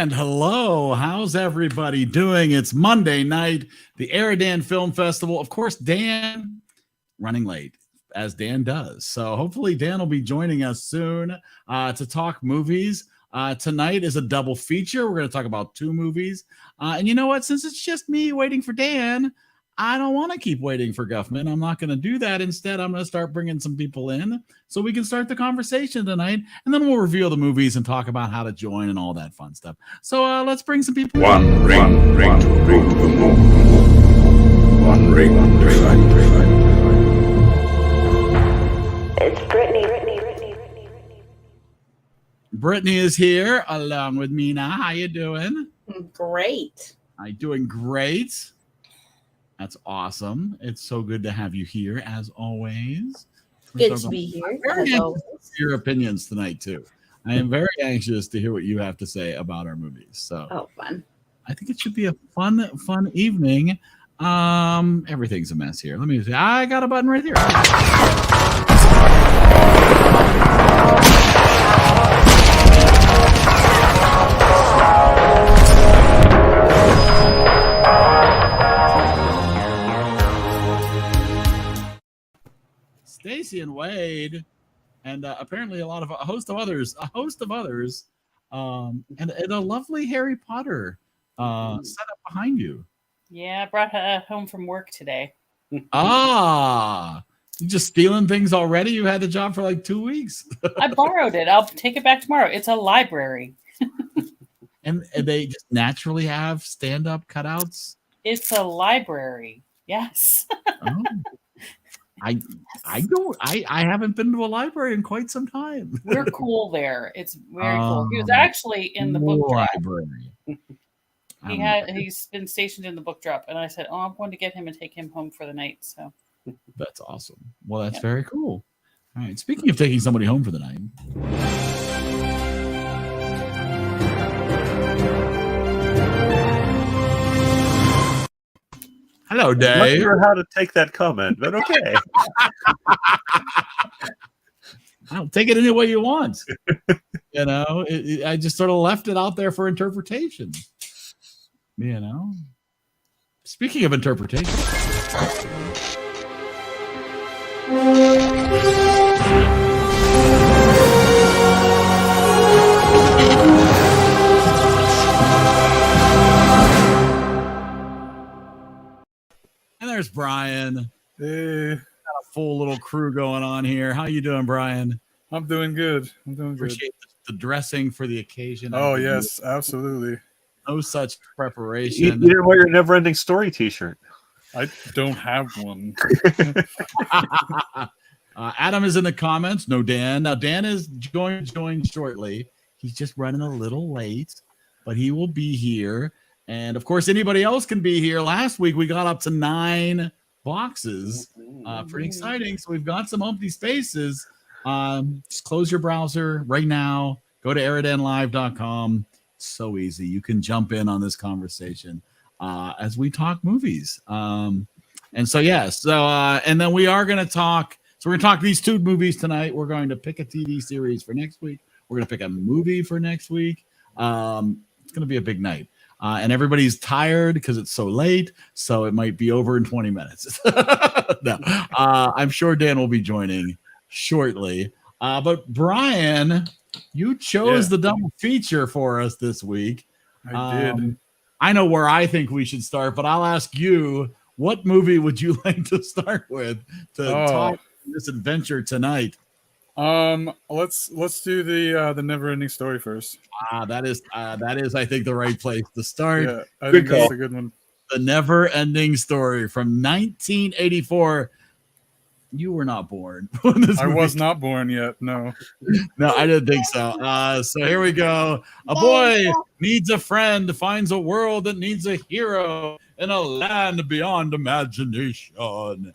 And hello, how's everybody doing? It's Monday night, the EriDan Film Festival. Of course, Dan running late, as Dan does. So hopefully Dan will be joining us soon to talk movies. Tonight is a double feature. We're going to talk about two movies. And you know what? Since it's just me waiting for Dan, I don't want to keep waiting for Guffman. I'm not going to do that. Instead, I'm going to start bringing some people in so we can start the conversation tonight. And then we'll reveal the movies and talk about how to join and all that fun stuff. So let's bring some people in. One ring to rule the moon. One ring to fight. It's Brittany. Brittany is here along with Mina. How you doing? Great. I'm doing great. That's awesome. It's so good to have you here, as always. Good to be here. Your opinions tonight, too. I am very anxious to hear what you have to say about our movies. So, fun. I think it should be a fun evening. Everything's a mess here. Let me see. I got a button right here. Stacy and Wade, and apparently a host of others, and a lovely Harry Potter set up behind you. Yeah, I brought her home from work today. You just stealing things already? You had the job for like 2 weeks. I borrowed it. I'll take it back tomorrow. It's a library. and they just naturally have stand-up cutouts? It's a library. Yes. Oh. I haven't been to a library in quite some time. We're cool there. It's very cool. He was actually in the book drop. Library. He's been stationed in the book drop, and I said, I'm going to get him and take him home for the night. So that's awesome. Well, that's very cool. All right. Speaking of taking somebody home for the night. Hello, Dave. I'm not sure how to take that comment, but okay. I'll take it any way you want. You know, I just sort of left it out there for interpretation. You know, speaking of interpretation. And there's Brian. Hey. Got a full little crew going on here. How you doing, Brian? I'm doing good. Appreciate the dressing for the occasion. Oh, yes, absolutely. No such preparation. You didn't wear your Never-Ending Story t-shirt. I don't have one. Adam is in the comments. No, Dan. Now, Dan is going to join shortly. He's just running a little late, but he will be here. And, of course, anybody else can be here. Last week, we got up to 9 boxes. Pretty exciting. So we've got some empty spaces. Just close your browser right now. Go to eridanlive.com. So easy. You can jump in on this conversation as we talk movies. And so, and then we are going to talk. So we're going to talk these 2 movies tonight. We're going to pick a TV series for next week. We're going to pick a movie for next week. It's going to be a big night. And everybody's tired because it's so late. So it might be over in 20 minutes. No, I'm sure Dan will be joining shortly. But Brian, you chose the double feature for us this week. I did. I know where I think we should start, but I'll ask you, what movie would you like to start with to talk this adventure tonight? Let's do the Never-Ending Story first. That is I think the right place to start. Yeah, I think that's a good one. The Never-Ending Story from 1984. You were not born when this I was not born yet. No, I didn't think so. So here we go. A boy needs a friend, finds a world that needs a hero in a land beyond imagination.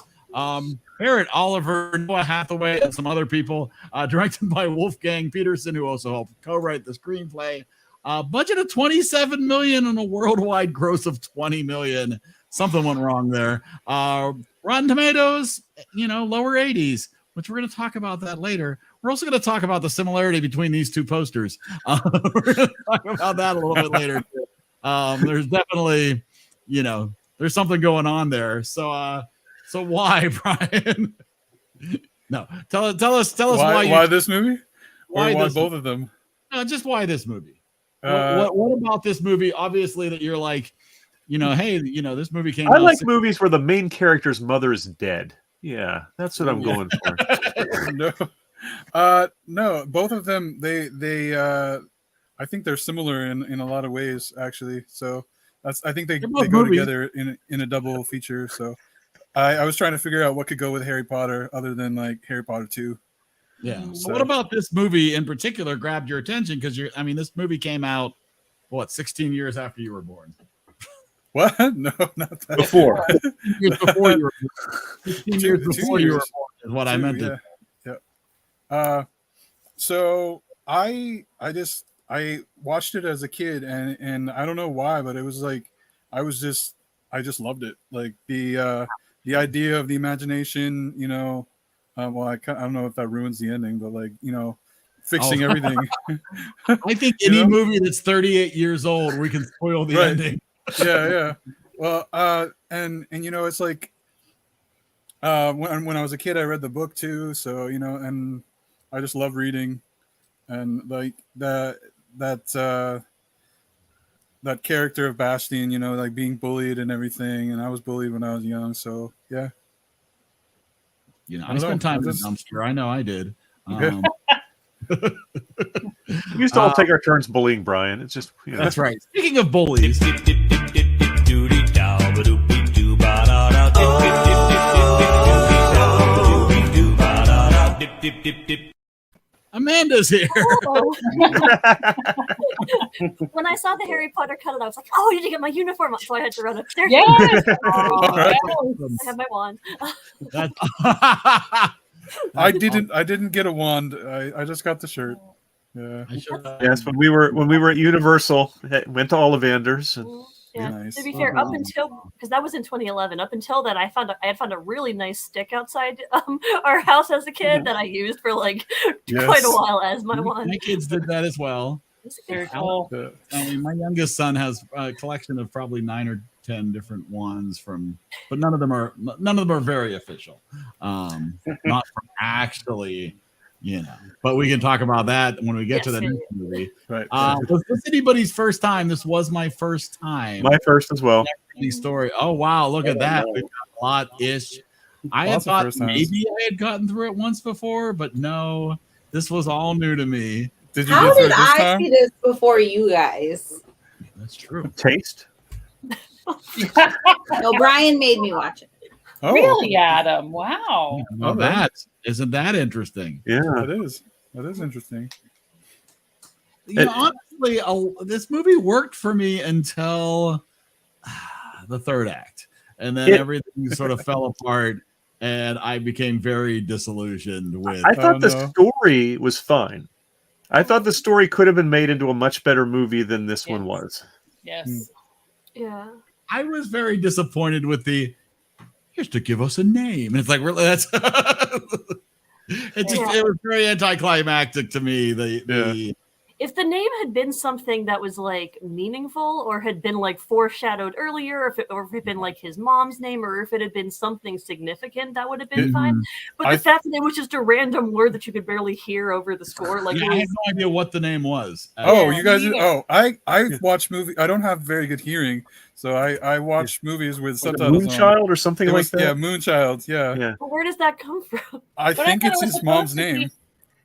Barrett Oliver, Noah Hathaway, and some other people. Directed by Wolfgang Peterson, who also helped co-write the screenplay. Budget of $27 million and a worldwide gross of $20 million. Something went wrong there. Rotten Tomatoes, lower 80s, which we're going to talk about that later. we're also going to talk about the similarity between these two posters. We're going to talk about that a little bit later. There's definitely, there's something going on there. So why, Brian? No, tell us why this movie? Why this, both of them? Just why this movie? What about this movie? Obviously, that you're like, hey, this movie came. I like movies where the main character's mother is dead. Yeah, that's what I'm going for. No, both of them. They I think they're similar in a lot of ways, actually. So I think they go together in a double feature. So I was trying to figure out what could go with Harry Potter other than like Harry Potter 2. Yeah. So what about this movie in particular grabbed your attention? Because this movie came out 16 years after you were born. What? No, not that. Before. 15 years before you were born is what I meant to. Yeah. So I watched it as a kid, and I don't know why, but it was like I just loved it. Like the idea of the imagination, well, I don't know if that ruins the ending, but like, fixing everything. I think any movie that's 38 years old, we can spoil the ending. Yeah. Well, and it's like when I was a kid, I read the book too. So and I just love reading, and like that character of Bastian, like being bullied and everything, and I was bullied when I was young. So yeah. I spent time in the dumpster. I know I did. We used to all take our turns bullying Brian. It's just that's right. Speaking of bullies, Amanda's here. Oh. When I saw the Harry Potter cut, I was like, "Oh, I need to get my uniform on," so I had to run upstairs. Yes. I have my wand. I didn't get a wand. I just got the shirt. Yeah. Yes, when we were at Universal, went to Ollivander's. And Yeah. Nice. To be fair, up until because that was in 2011. Up until that, I had found a really nice stick outside our house as a kid that I used for like quite a while as my wand. My kids did that as well. Very cool. I mean, my youngest son has a collection of probably 9 or 10 different wands but none of them are very official. Not from actually, but we can talk about that when we get to the next movie. Right. Was this anybody's first time? This was my first time. My first as well. Story. Oh wow, look at that. We've got a lot-ish. I had thought maybe I had gotten through it once before, but no, this was all new to me. Did you How did I see this before you guys? That's true. Taste? No, Brian made me watch it. Oh, Really, Adam? Wow. Well, isn't that interesting? Yeah. That is interesting. Honestly, this movie worked for me until the third act, and then everything sort of fell apart, and I became very disillusioned with. I thought the story was fine. I thought the story could have been made into a much better movie than this one was. Yes. Yeah. I was very disappointed with here's to give us a name. And it's like, really, that's it was very anticlimactic to me. If the name had been something that was like meaningful or had been like foreshadowed earlier, or if it had been like his mom's name, or if it had been something significant, that would have been fine. But the fact that it was just a random word that you could barely hear over the score, like I had no idea what the name was. You guys! I watch movies. I don't have very good hearing, so I watch movies with subtitles. Moonchild or something like that. Yeah, Moonchild. Yeah. But where does that come from? I think it's his mom's name.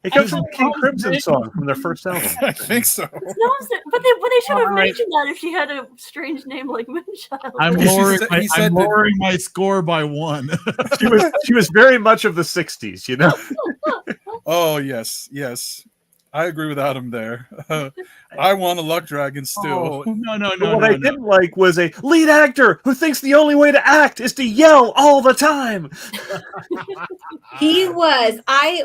It comes from King Crimson song from their first album. I think so. But they should have mentioned that if she had a strange name like Moonchild. I'm lowering my score by 1. She was very much of the 60s, Oh yes. I agree with Adam there. I want a luck dragon still. No. What I didn't like was a lead actor who thinks the only way to act is to yell all the time. He was. I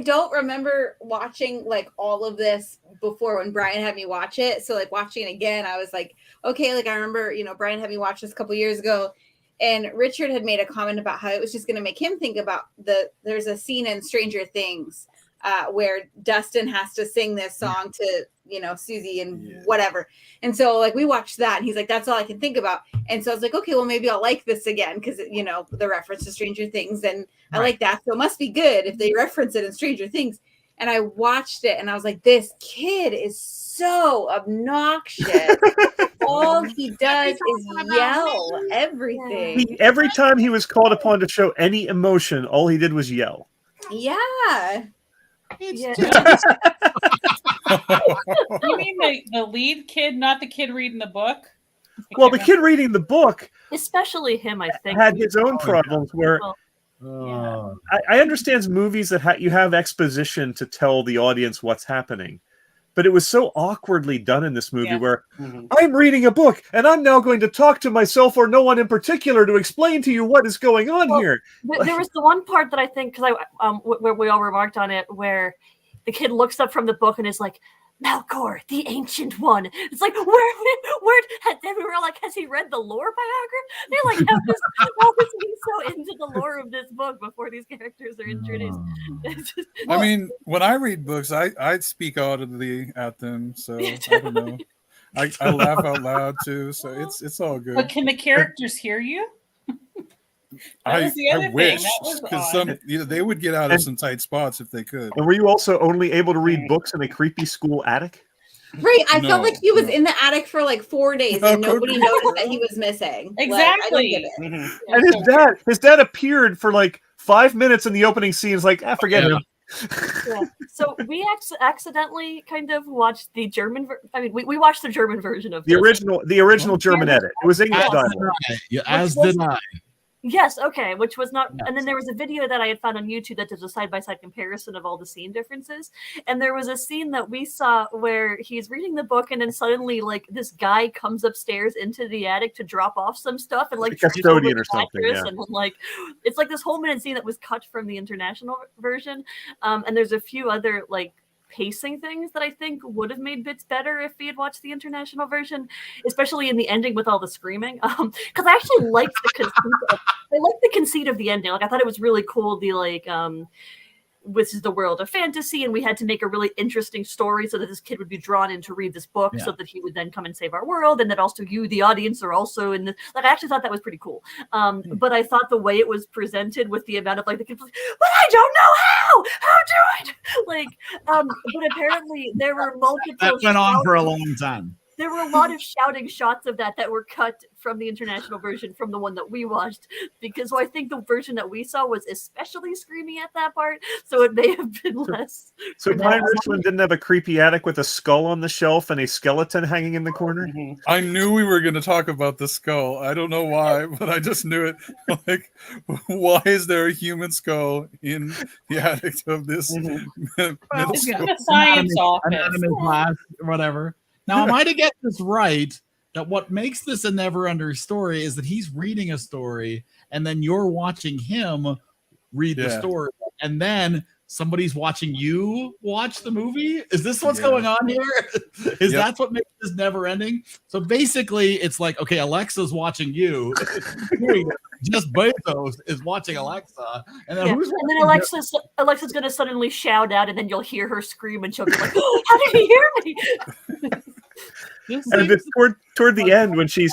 don't remember watching like all of this before when Brian had me watch it. So like watching it again, I was like, okay, like I remember, Brian had me watch this a couple years ago, and Richard had made a comment about how it was just going to make him think about there's a scene in Stranger Things where Dustin has to sing this song to, you know, Susie and whatever. And so like we watched that and he's like, that's all I can think about. And so I was like, okay, well maybe I'll like this again because, you know, the reference to Stranger Things and I like that. So it must be good if they reference it in Stranger Things. And I watched it and I was like, this kid is so obnoxious. All he does is yell everything. Every time he was called upon to show any emotion, all he did was yell. Yeah. You mean the lead kid, not the kid reading the book? Well, the kid reading the book, especially him, I think, had his own problems where I understand movies that you have exposition to tell the audience what's happening. But it was so awkwardly done in this movie where I'm reading a book and I'm now going to talk to myself or no one in particular to explain to you what is going on here. There was the one part that I think, because where we all remarked on it, where the kid looks up from the book and is like, Melkor, the Ancient One. It's like, where, and we were like, has he read the lore biography? They're like, how is he so into the lore of this book before these characters are introduced? I mean, when I read books, I speak audibly at them, so I don't know. I laugh out loud too, so it's all good. But can the characters hear you? I wish, because they would get out of some tight spots if they could. And were you also only able to read books in a creepy school attic? Right, I felt like he was in the attic for like 4 days and nobody noticed that he was missing. Exactly. Like, And his dad appeared for like 5 minutes in the opening scene. It's like, forget him. So we accidentally kind of watched the German. We watched the German version of the original German edit. It was English dialogue. As did I. Yes, okay, which was not, and then there was a video that I had found on YouTube that did a side-by-side comparison of all the scene differences, and there was a scene that we saw where he's reading the book, and then suddenly, like, this guy comes upstairs into the attic to drop off some stuff, and, like, custodian or something, and, like, it's like this whole minute scene that was cut from the international version, and there's a few other, like, pacing things that I think would have made bits better if we had watched the international version, especially in the ending with all the screaming. Because I actually liked the conceit of the ending. Like I thought it was really cool. The like, this is the world of fantasy, and we had to make a really interesting story so that this kid would be drawn in to read this book, so that he would then come and save our world, and that also you, the audience, are also in the. Like I actually thought that was pretty cool. But I thought the way it was presented with the amount of like the kids, like, but I don't know how do it like. But apparently there were multiple. That went on for a long time. There were a lot of shouting shots of that were cut from the international version from the one that we watched, because I think the version that we saw was especially screamy at that part, so it may have been less. So Brian Richland didn't have a creepy attic with a skull on the shelf and a skeleton hanging in the corner? I knew we were going to talk about the skull. I don't know why, but I just knew it. Like, why is there a human skull in the attic of this middle school? The science office. Anatomy class, whatever. Now, am I to get this right, that what makes this a never-ending story is that he's reading a story, and then you're watching him read the story, and then somebody's watching you watch the movie? Is this what's going on here? Is that what makes this never-ending? So basically, it's like, okay, Alexa's watching you. Just Bezos is watching Alexa, and then Alexa's going to suddenly shout out, and then you'll hear her scream, and she'll be like, "Oh, how did he hear me?" And toward the end, when she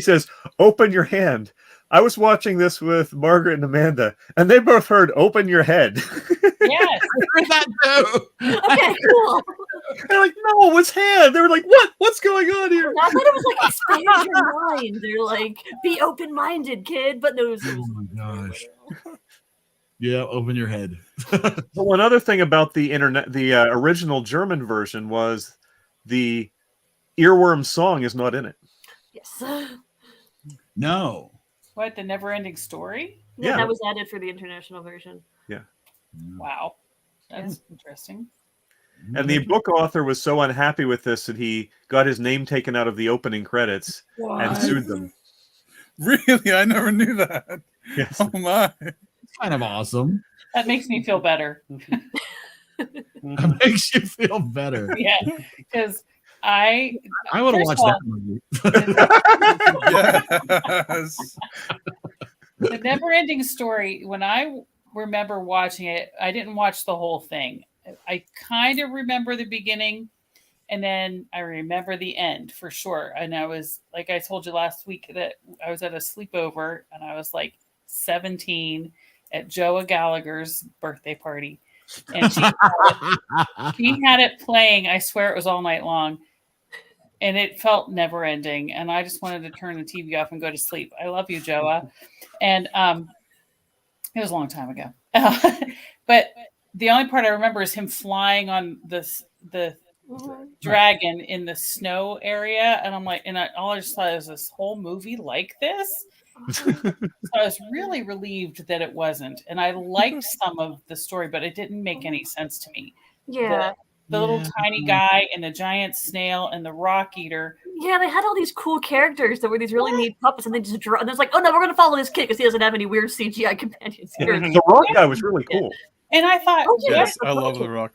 says, "Open your hand," I was watching this with Margaret and Amanda, and they both heard "Open your head." Yes, I heard that too. Okay, cool. They're like, "No, it was hand." They were like, "What? What's going on here?" I thought it was like expand your mind. They're like, "Be open-minded, kid," but no. Oh my gosh. Yeah, open your head. But one other thing about the original German version was the earworm song is not in it. Yes. No. What, the never-ending story? Yeah, that was added for the international version. Yeah. Wow, that's interesting. And the book author was so unhappy with this that he got his name taken out of the opening credits and sued them. Really? I never knew that. Yes. Oh my. It's kind of awesome. That makes me feel better. That makes you feel better. Yeah, because I would have watched that movie. Yes. The never-ending story, when I remember watching it, I didn't watch the whole thing. I kind of remember the beginning, and then I remember the end for sure. And I was, like I told you last week, that I was at a sleepover, and I was like 17 at Joa Gallagher's birthday party. And she had it playing. I swear it was all night long. And it felt never ending. And I just wanted to turn the TV off and go to sleep. I love you, Joa. And it was a long time ago. But the only part I remember is him flying on the dragon in the snow area. And I'm like, all I just thought is this whole movie like this. So I was really relieved that it wasn't. And I liked some of the story, but it didn't make any sense to me. Yeah. The little tiny guy and the giant snail and the rock eater. Yeah, they had all these cool characters that were these really neat puppets, and they just draw. And it's like, oh no, we're gonna follow this kid because he doesn't have any weird CGI companions. The rock guy was really cool. And I thought, Yes, I love the rock.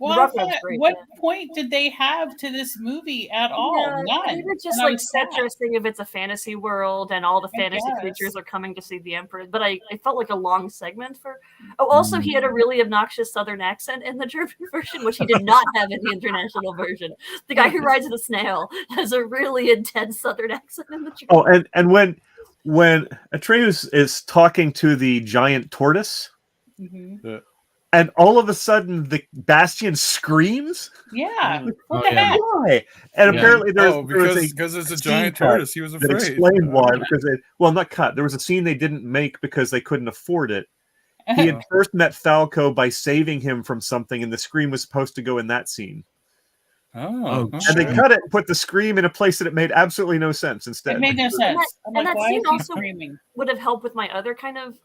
Well, what point did they have to this movie at all? None. They were just like interesting if it's a fantasy world and all the fantasy creatures are coming to see the Emperor. But I felt like a long segment for. Oh, also he had a really obnoxious Southern accent in the German version, which he did not have in the international version. The guy who rides the snail has a really intense Southern accent in the German. Oh, and when Atreus is talking to the giant tortoise. Mm-hmm. And all of a sudden, the Bastion screams. Yeah. Why? And apparently, because it's a giant tortoise. He was afraid. That explained why. Because not cut. There was a scene they didn't make because they couldn't afford it. He had first met Falco by saving him from something, and the scream was supposed to go in that scene. Oh, and they cut it, put the scream in a place that it made absolutely no sense. Instead, it made no sense. And that scene also would have helped with my other kind of.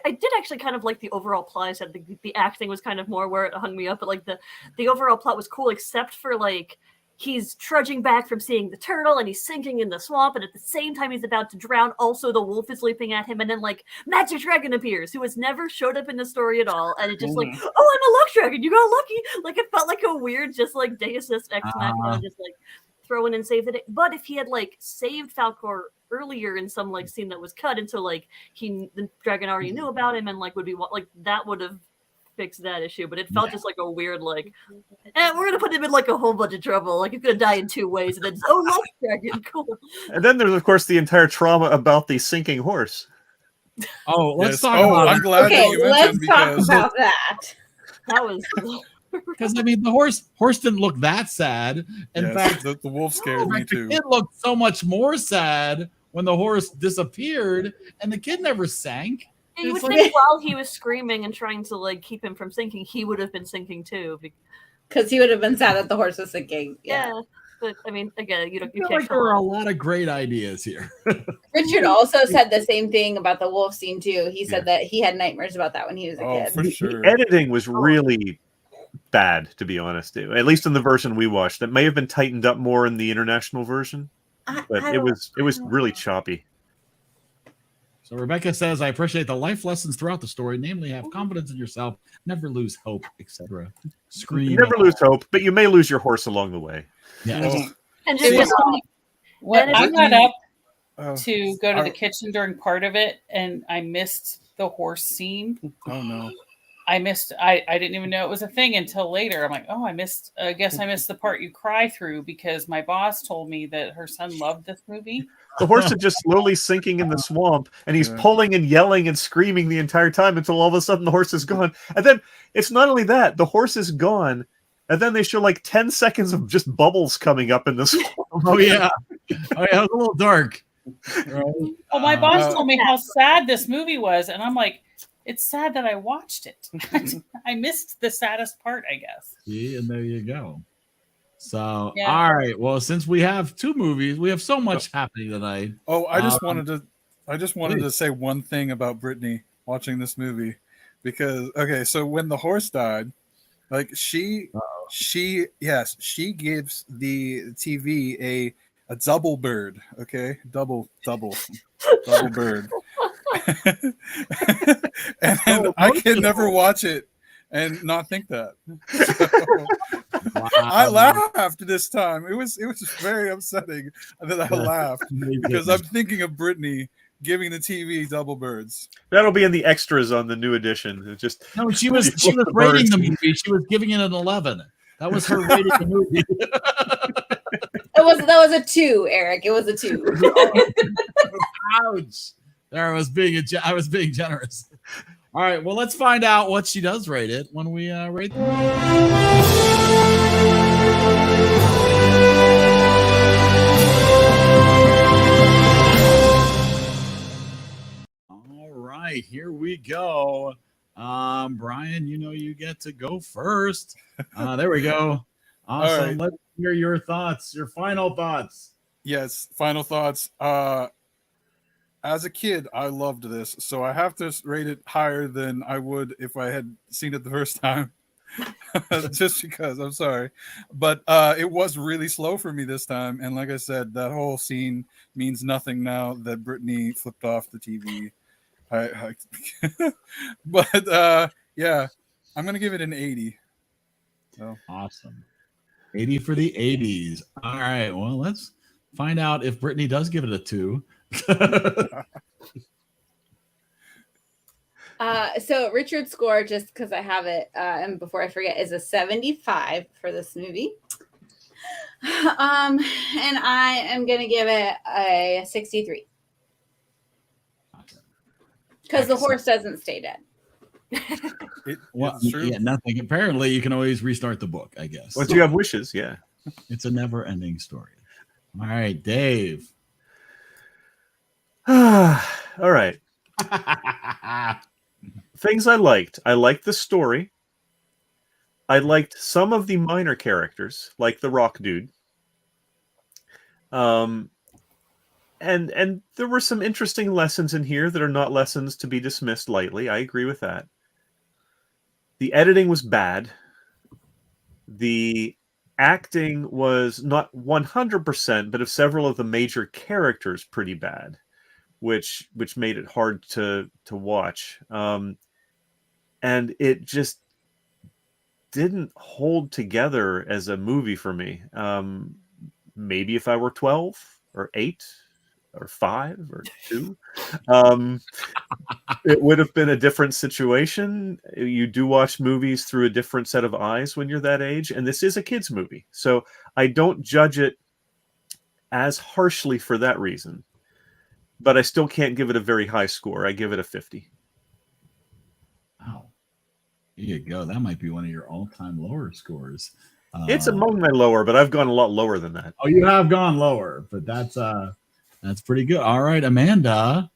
I did actually kind of like the overall plot. I said the acting was kind of more where it hung me up, but like the overall plot was cool, except for like he's trudging back from seeing the turtle and he's sinking in the swamp, and at the same time he's about to drown. Also, the wolf is leaping at him, and then like Magic Dragon appears, who has never showed up in the story at all, and it just like, oh, I'm a luck dragon, you got lucky. Like it felt like a weird, just like Deus Ex Machina, just like throw in and save the day. But if he had like saved Falcor earlier in some like scene that was cut, and so like the dragon already knew about him, and like would be like that would have fixed that issue. But it felt just like a weird like, we're gonna put him in like a whole bunch of trouble. Like he's gonna die in 2 ways, and then luck dragon, cool. And then there's of course the entire trauma about the sinking horse. Oh, let's talk about. I'm glad that you mentioned let's talk about that. That was. Because I mean, the horse didn't look that sad. In fact, the wolf scared me too. It looked so much more sad when the horse disappeared, and the kid never sank. You would think while he was screaming and trying to like keep him from sinking, he would have been sinking too. Because he would have been sad that the horse was sinking. Yeah. But I mean, again, you can't. Like there are a lot of great ideas here. Richard also said the same thing about the wolf scene too. He said that he had nightmares about that when he was a kid. For sure. The editing was really bad, to be honest. At least in the version we watched, it may have been tightened up more in the international version, but it was really choppy. So Rebecca says, I appreciate the life lessons throughout the story, namely have confidence in yourself, never lose hope, etc. Scream. You never lose hope, but you may lose your horse along the way. Yeah. And just I got up to go to the kitchen during part of it, and I missed the horse scene. Oh no. I didn't even know it was a thing until later. I'm like, oh, I guess I missed the part you cry through, because my boss told me that her son loved this movie. The horse is just slowly sinking in the swamp, and he's pulling and yelling and screaming the entire time until all of a sudden the horse is gone. And then it's not only that, the horse is gone, and then they show like 10 seconds of just bubbles coming up in the swamp. Oh yeah. It was a little dark. Right? Well, my boss told me how sad this movie was, and I'm like, it's sad that I watched it. I missed the saddest part, I guess. See, and there you go. So, all right. Well, since we have 2 movies, we have so much happening tonight. Oh, I just wanted to say one thing about Brittany watching this movie, because so when the horse died, like she gives the TV a double bird, okay, double bird. And I can never watch it and not think that. So, I laughed this time. It was very upsetting that I laughed because I'm thinking of Brittany giving the TV double birds. That'll be in the extras on the new edition. It just No, she was flip the rating birds. the movie. She was giving it an 11. That was her rating the movie. That was a 2, Eric. It was a 2. Ouch! There I was being generous. All right, well, let's find out what she does rate it when we rate the All right, here we go. Brian, you get to go first. There we go. Awesome. Right. Let's hear your thoughts, your final thoughts. Yes, final thoughts. As a kid, I loved this, so I have to rate it higher than I would if I had seen it the first time. Just because, I'm sorry. But it was really slow for me this time. And like I said, that whole scene means nothing now that Brittany flipped off the TV. But yeah, I'm going to give it an 80. So. Awesome. 80 for the 80s. All right, well, let's find out if Brittany does give it a 2. So Richard's score, just because I have it, and before I forget, is a 75 for this movie. And I am gonna give it a 63 because the horse doesn't stay dead. Yeah, nothing. Apparently, you can always restart the book, I guess. Once you have wishes, yeah. It's a never-ending story. All right, Dave. All right. Things I liked. I liked the story. I liked some of the minor characters, like the rock dude. And there were some interesting lessons in here that are not lessons to be dismissed lightly. I agree with that. The editing was bad. The acting was not 100%, but of several of the major characters pretty bad, which made it hard to watch. And it just didn't hold together as a movie for me. Maybe if I were 12 or 8 or 5 or 2, it would have been a different situation. You do watch movies through a different set of eyes when you're that age, and this is a kid's movie. So I don't judge it as harshly for that reason. But I still can't give it a very high score. I give it a 50. Wow. There you go. That might be one of your all-time lower scores. It's among my lower, but I've gone a lot lower than that. Oh, you have gone lower, but that's pretty good. All right, Amanda.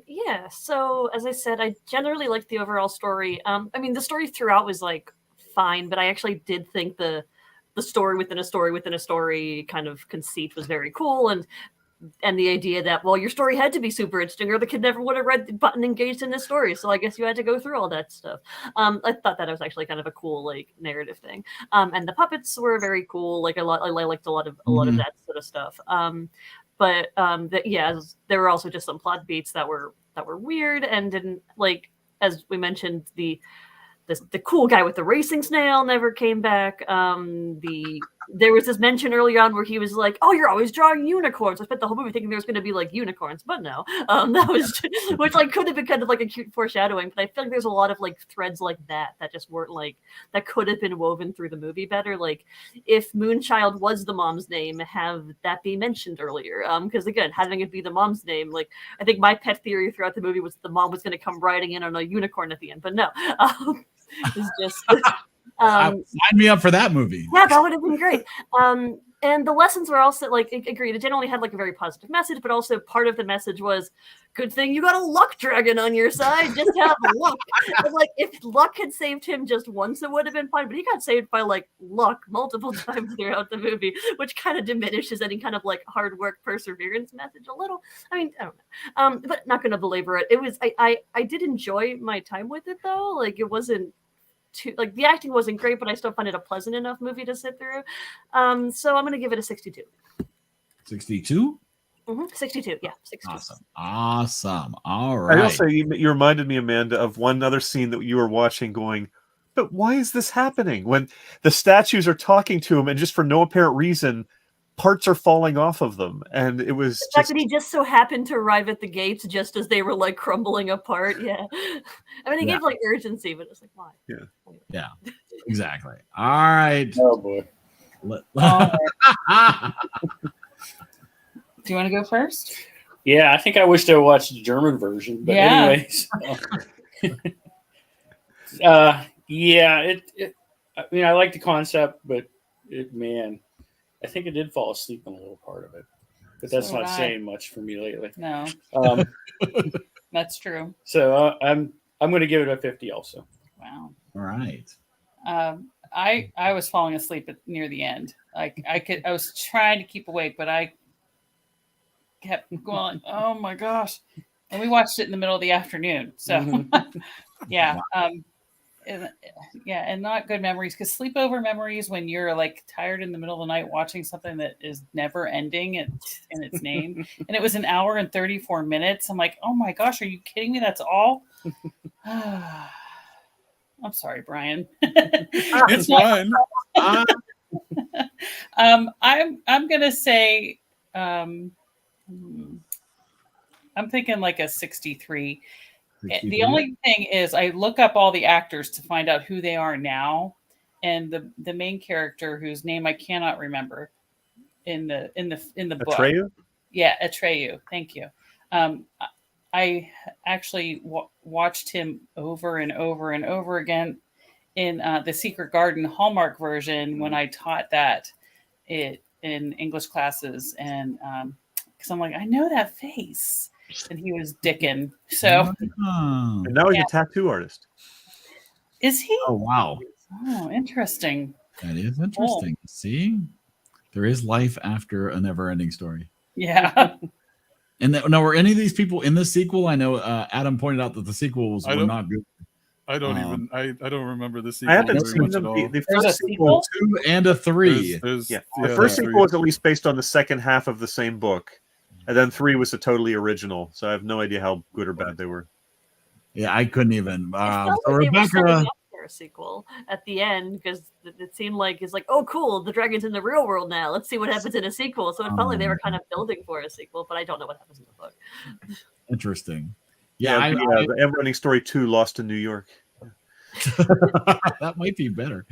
Yeah, so as I said, I generally liked the overall story. I mean, the story throughout was like fine, but I actually did think the story within a story within a story kind of conceit was very cool, and the idea that, well, your story had to be super interesting or the kid never would have read the button engaged in the story, so I guess you had to go through all that stuff. I thought that was actually kind of a cool like narrative thing, and the puppets were very cool. Like I liked a lot of that sort of stuff. But there were also just some plot beats that were weird and didn't, like, as we mentioned, the cool guy with the racing snail never came back. There was this mention early on where he was like, "Oh, you're always drawing unicorns." I spent the whole movie thinking there was going to be like unicorns, but no. That was which like could have been kind of like a cute foreshadowing. But I feel like there's a lot of like threads like that just weren't like that could have been woven through the movie better. Like if Moonchild was the mom's name, have that be mentioned earlier. Because again, having it be the mom's name, like I think my pet theory throughout the movie was the mom was going to come riding in on a unicorn at the end, but no. It's just Sign me up for that movie. Yeah, that would have been great. And the lessons were also like agreed. It generally had like a very positive message, but also part of the message was, good thing you got a luck dragon on your side. Just have luck. And, like if luck had saved him just once, it would have been fine. But he got saved by like luck multiple times throughout the movie, which kind of diminishes any kind of like hard work, perseverance message a little. I mean, I don't know. But not going to belabor it. It was I did enjoy my time with it though. Like it wasn't too, like the acting wasn't great, but I still found it a pleasant enough movie to sit through. So I'm going to give it a 62. 62? 62, yeah, 62. Awesome. All right. I also, you reminded me, Amanda, of one other scene that you were watching going, but why is this happening? When the statues are talking to him and just for no apparent reason, parts are falling off of them, and it was The fact that he just so happened to arrive at the gates just as they were like crumbling apart. Yeah, I mean, he gave like urgency, but it's like, why? Yeah, exactly. All right. Oh boy. Do you want to go first? Yeah, I think I wished I watched the German version, but anyways. Yeah, I mean, I like the concept, but man, I think I did fall asleep on a little part of it. But that's not saying much for me lately. No, that's true. So I'm going to give it a 50 also. Wow. All right. I was falling asleep near the end. Like I was trying to keep awake, but I kept going, oh my gosh. And we watched it in the middle of the afternoon. So yeah. And not good memories, because sleepover memories when you're like tired in the middle of the night watching something that is never ending in its name. And it was an hour and 34 minutes. I'm like, oh my gosh, are you kidding me? That's all? I'm sorry, Brian. It's fine. I'm gonna say I'm thinking like a 63. The only thing is I look up all the actors to find out who they are now, and the main character whose name I cannot remember in the book. Atreyu? Yeah, Atreyu. Thank you. I actually watched him over and over and over again in the Secret Garden Hallmark version when I taught that in English classes, and because I'm like, I know that face. And he was Dickon. So and now he's a tattoo artist. Is he? Oh wow. Oh, interesting. That is interesting. Cool. See, there is life after a never-ending story. Yeah. And now, were any of these people in the sequel? I know Adam pointed out that the sequels were not good. I don't even. I don't remember the sequel. I haven't seen them. The first sequel, 2 and a 3. The first sequel was at least based on the second half of the same book. And then 3 was a totally original, so I have no idea how good or bad they were. Yeah, I couldn't even. So Rebecca, for a sequel at the end, because it seemed like it's like, oh, cool, the dragon's in the real world now. Let's see what happens in a sequel. So it felt like they were kind of building for a sequel, but I don't know what happens in the book. Interesting. Yeah, the Ever-Ending Story 2, Lost in New York. That might be better.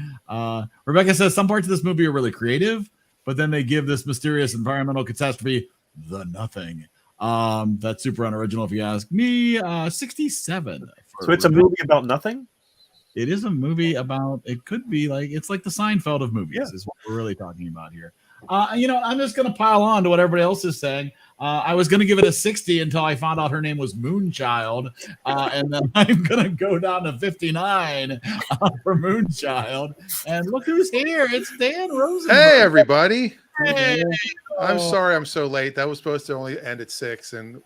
Rebecca says some parts of this movie are really creative, but then they give this mysterious environmental catastrophe the nothing. That's super unoriginal if you ask me. 67. So it's a movie about nothing? It is a movie about, it could be like, it's like the Seinfeld of movies is what we're really talking about here. I'm just going to pile on to what everybody else is saying. I was going to give it a 60 until I found out her name was Moonchild. And then I'm going to go down to 59 for Moonchild. And look who's here. It's Dan Rosenberg. Hey, everybody. Hey. I'm sorry I'm so late. That was supposed to only end at 6, and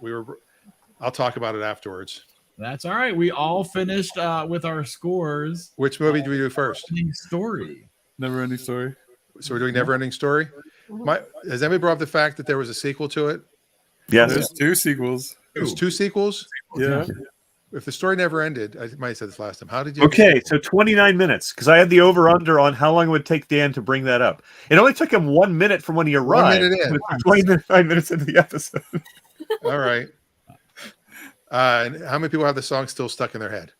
I'll talk about it afterwards. That's all right. We all finished with our scores. Which movie do we do first? Story. Never-Ending Story. So we're doing Never-Ending Story? Has anybody brought up the fact that there was a sequel to it? Yes. There's 2 sequels. There's 2 sequels? Yeah. If the story never ended, I might have said this last time. How did you? Okay, so 29 minutes, because I had the over-under on how long it would take Dan to bring that up. It only took him 1 minute from when he arrived. 1 minute in. 29 minutes into the episode. All right. And how many people have the song still stuck in their head?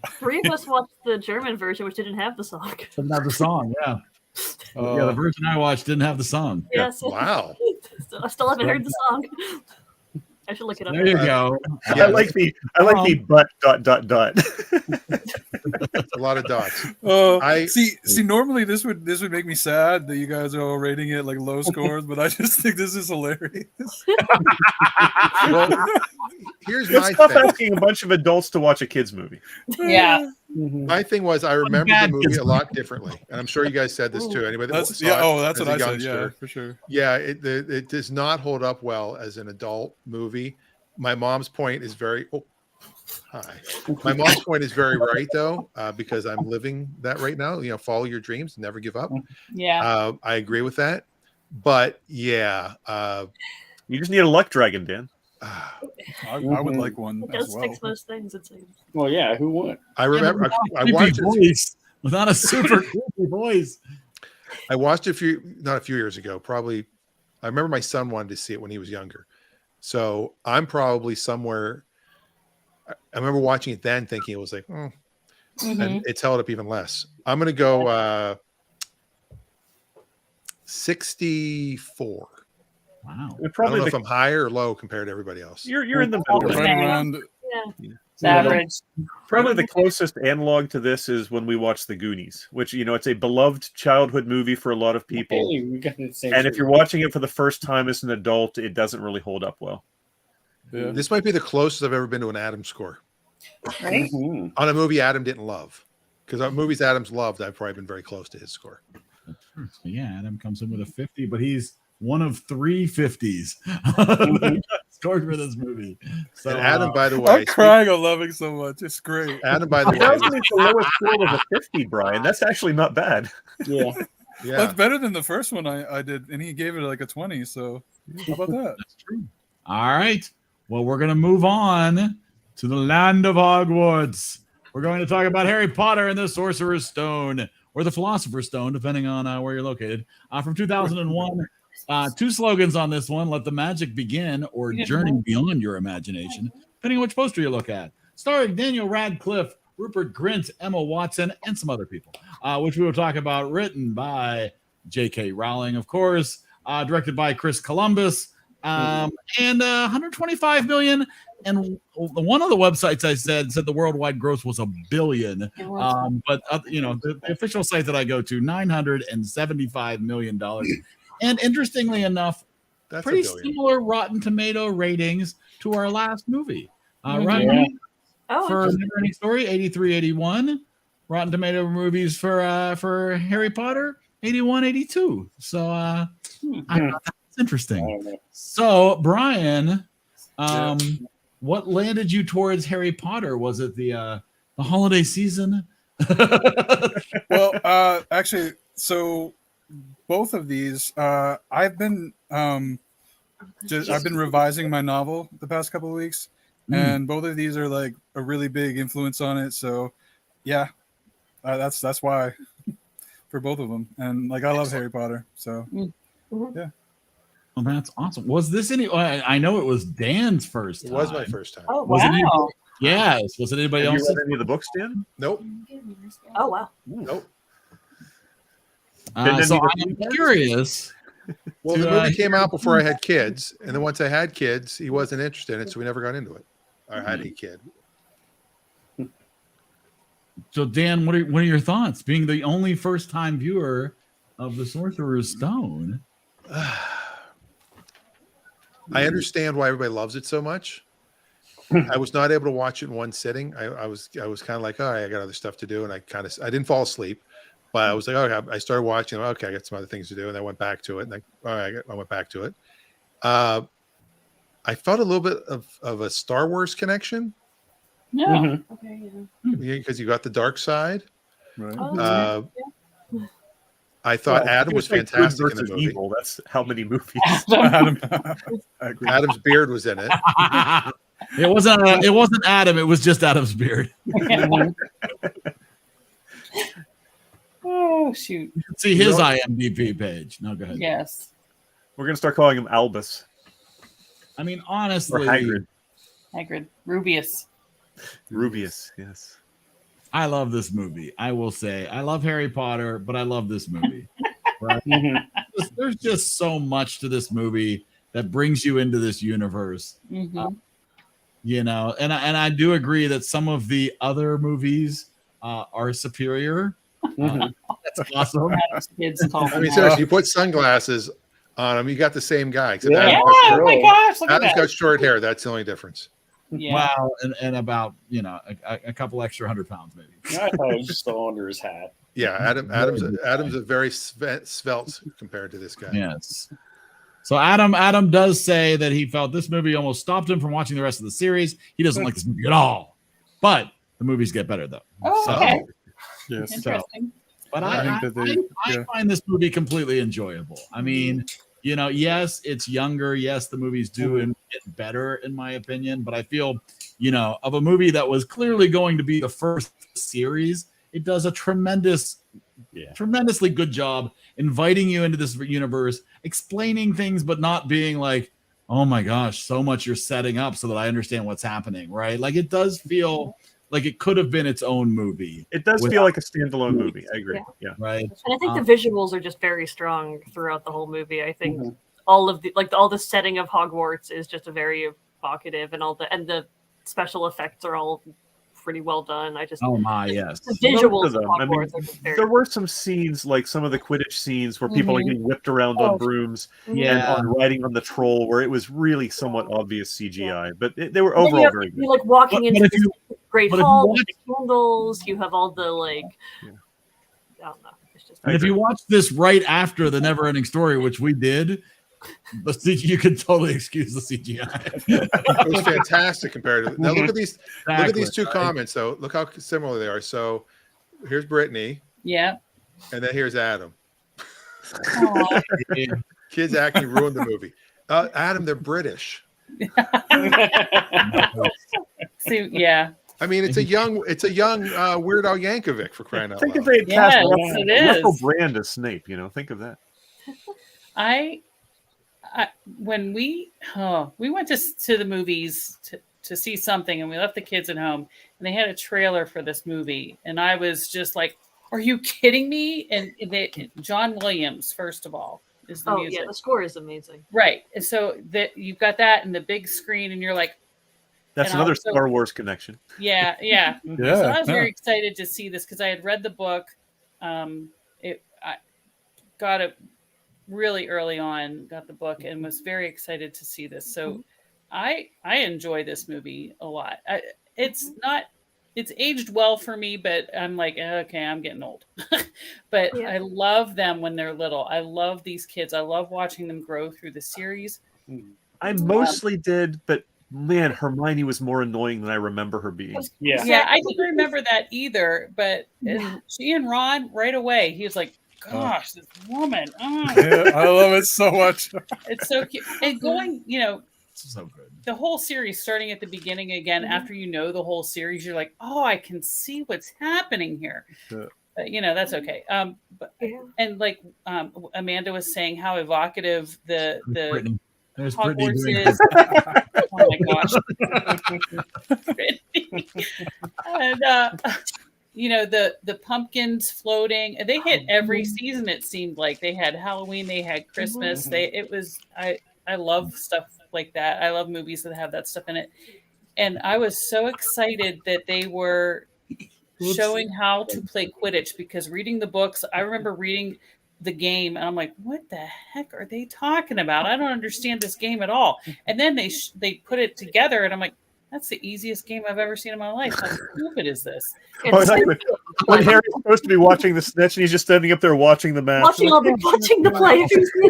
3 of us watched the German version, which didn't have the song. Didn't have the song, yeah. Yeah, the version I watched didn't have the song. Yes. Wow. I still haven't heard the song. I should look it up. There you go. I like the but ... It's a lot of dots. See. Normally this would make me sad that you guys are all rating it like low scores, but I just think this is hilarious. Well, here's It's my tough thing. asking a bunch of adults to watch a kids movie. Yeah. My thing was I remember the movie a lot differently, and I'm sure you guys said this too. Anybody that That's saw it that's as what a I said. Yeah, youngster. for sure. Yeah, it does not hold up well as an adult movie. My mom's point is very. Oh, hi. My mom's point is very right though, because I'm living that right now. Follow your dreams, never give up. Yeah. I agree with that, but yeah, You just need a luck dragon, Dan. I would like one It does as well. fix most things, it seems. Well, yeah, who won? I remember I Creepy watched it. voice without a super creepy voice. I watched it not a few years ago. Probably, I remember my son wanted to see it when he was younger. So I'm probably somewhere. I remember watching it then, thinking it was like, and it's held up even less. I'm going to go 64. Wow. I don't know if I'm high or low compared to everybody else. You're in the middle. Right around. It's average. Probably the closest analog to this is when we watch The Goonies, which, it's a beloved childhood movie for a lot of people. Hey, we got the same And if you're watching it for the first time as an adult, it doesn't really hold up well. Yeah. This might be the closest I've ever been to an Adam score. Right? On a movie Adam didn't love. Because on movies Adam's loved, I've probably been very close to his score. Yeah, Adam comes in with a 50, but he's one of 3 50s scored for this movie. So and Adam, by the way, I'm crying on loving so much. It's great. Adam, by the way, the lowest score was a 50, Brian. That's actually not bad. Yeah. yeah, That's better than the first one I did, and he gave it like a 20. So how about that? that's true. All right. Well, we're going to move on to the land of Hogwarts. We're going to talk about Harry Potter and the Sorcerer's Stone, or the Philosopher's Stone, depending on where you're located. From 2001. 2 slogans on this one: "Let the magic begin," or "Journey beyond your imagination," depending on which poster you look at. Starring Daniel Radcliffe, Rupert Grint, Emma Watson, and some other people, which we will talk about. Written by J.K. Rowling, of course. Directed by Chris Columbus. And 125 million. And one of the websites I said the worldwide gross was $1 billion. But the official site that I go to, $975 million. And interestingly enough, that's pretty similar Rotten Tomato ratings to our last movie. Rotten for Neverending Story, 83, 81. Rotten Tomato movies for Harry Potter, 81, 82. So I thought that was interesting. So Brian, what landed you towards Harry Potter? Was it the holiday season? Well, actually, so both of these, I've been revising my novel the past couple of weeks, and both of these are like a really big influence on it. So, yeah, that's why for both of them. And like I love Harry Potter, so yeah. Well, that's awesome. Was this I know it was Dan's first time. It was my first time. Oh, Was wow. it yes. Was it anybody Have else? you read any of the books, Dan? Nope. Oh wow. Nope. So I'm curious. Well, the movie came out before I had kids, and then once I had kids, he wasn't interested in it, so we never got into it. I had a kid. So Dan, what are your thoughts? Being the only first-time viewer of the Sorcerer's Stone. I understand why everybody loves it so much. I was not able to watch it in one sitting. I was kind of like, oh, I got other stuff to do, and I didn't fall asleep, but I was like, okay. I started watching. Okay, I got some other things to do, and I went back to it. And I went back to it. I felt a little bit of a Star Wars connection. Yeah. Okay. Because you got the dark side. Right. Oh, I thought Adam was fantastic in the versus movie. evil. That's how many movies. Adam, I agree. Adam's beard was in it. It wasn't Adam. It was just Adam's beard. Oh, shoot. You can see his IMDb page. No, go ahead. Yes. We're going to start calling him Albus. I mean, Or honestly, Hagrid. Rubius. Rubius, yes. I love this movie. I will say I love Harry Potter, but I love this movie. Right? There's just so much to this movie that brings you into this universe. Mm-hmm. And I do agree that some of the other movies are superior. That's awesome. I mean, seriously, you put sunglasses on him, you got the same guy. Except Yeah, oh my gosh, look at Adam's that. got short hair. That's the only difference. Yeah. Wow, and about a couple extra 100 pounds maybe. I thought it was just all under his hat. Yeah, Adam's a very svelte compared to this guy. Yes. So Adam does say that he felt this movie almost stopped him from watching the rest of the series. He doesn't like this movie at all, but the movies get better though. Oh, okay. Yes. Interesting. But I think that I find this movie completely enjoyable. I mean, yes, it's younger. Yes, the movies do get better in my opinion. But I feel, of a movie that was clearly going to be the first series, it does a tremendous tremendously good job inviting you into this universe, explaining things, but not being like, oh my gosh, so much you're setting up so that I understand what's happening, right? Like it does feel like it could have been its own movie. It does feel like a standalone movie. I agree. Yeah. Right. And I think the visuals are just very strong throughout the whole movie. I think all of the all the setting of Hogwarts is just a very evocative, and the special effects are all pretty well done. The visuals of Hogwarts are just very. There were some scenes, like some of the Quidditch scenes, where people are getting whipped around on brooms and on riding on the troll, where it was really somewhat obvious CGI, but they were overall very good. You're like walking into this great hall with candles. You have all the I don't know. It's just. And if you watch this right after the Never-Ending Story, which we did, you could totally excuse the CGI. It was fantastic compared to. Now look at these. Look at these two comments, though. Look how similar they are. So here's Brittany. Yeah. And then here's Adam. Kids acting ruined the movie. Adam, they're British. See, yeah. I mean, it's a young Weird Al Yankovic, for crying out loud. Think if they had cast Russell Brand as Snape, think of that. When we went to the movies to see something, and we left the kids at home, and they had a trailer for this movie, and I was just like, "Are you kidding me?" And John Williams, first of all, is the music. Yeah, the score is amazing. Right, and so that you've got that in the big screen, and you're like, that's another Star Wars connection. Yeah. So I was very excited to see this because I had read the book. I got it really early on, got the book, and was very excited to see this. So I enjoy this movie a lot. It's aged well for me, but I'm like, okay, I'm getting old. But I love them when they're little. I love these kids. I love watching them grow through the series. I mostly did, but man, Hermione was more annoying than I remember her being. Yeah, I didn't remember that either. But she and Ron right away, he was like, gosh, this woman. Yeah, I love it so much. It's so cute. And going, so good. The whole series starting at the beginning again, after the whole series, you're like, oh, I can see what's happening here. But that's okay. And like Amanda was saying, how evocative the Hogwarts is. Oh my gosh. And the pumpkins floating. They hit every season. It seemed like they had Halloween, they had Christmas. I love stuff like that. I love movies that have that stuff in it. And I was so excited that they were showing how to play Quidditch, because reading the books, I remember reading the game and I'm like, what the heck are they talking about? I don't understand this game at all. And then they put it together and I'm like, that's the easiest game I've ever seen in my life. How stupid is this? When Harry's supposed to be watching the snitch and he's just standing up there watching the match. Watching the play.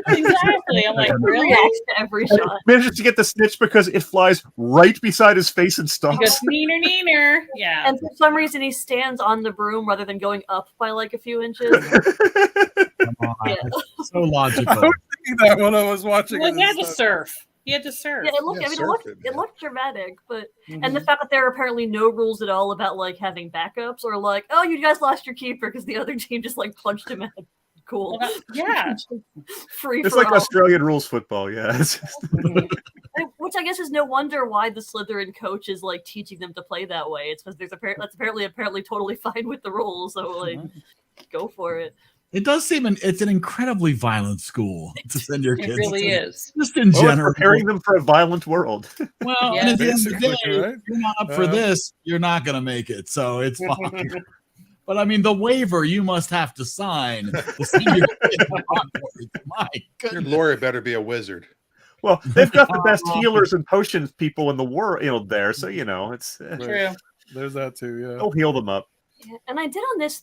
Exactly. I'm like, really? Reacts to every shot. Manages to get the snitch because it flies right beside his face and stops. He goes, neener. Yeah. And for some reason he stands on the broom rather than going up by like a few inches. So logical. I was thinking that when I was watching. Well, he had to surf. He had to surf. Yeah, it looked dramatic, but and the fact that there are apparently no rules at all about like having backups or like, oh, you guys lost your keeper because the other team just like punched him out. Cool. Yeah. Free. It's like Australian rules football. Yeah. Which I guess is no wonder why the Slytherin coach is like teaching them to play that way. It's because that's apparently totally fine with the rules. So like, go for it. It does seem it's an incredibly violent school to send your kids. It really is. Just in general, preparing them for a violent world. Well, and at the end of the day, if you're not up for this, you're not going to make it. So it's fine. But I mean, the waiver you must have to sign. My goodness. Your lawyer better be a wizard. Well, they've got the best healers and potions people in the world there, so it's true. There's that too. Yeah, they'll heal them up. Yeah, and I did on this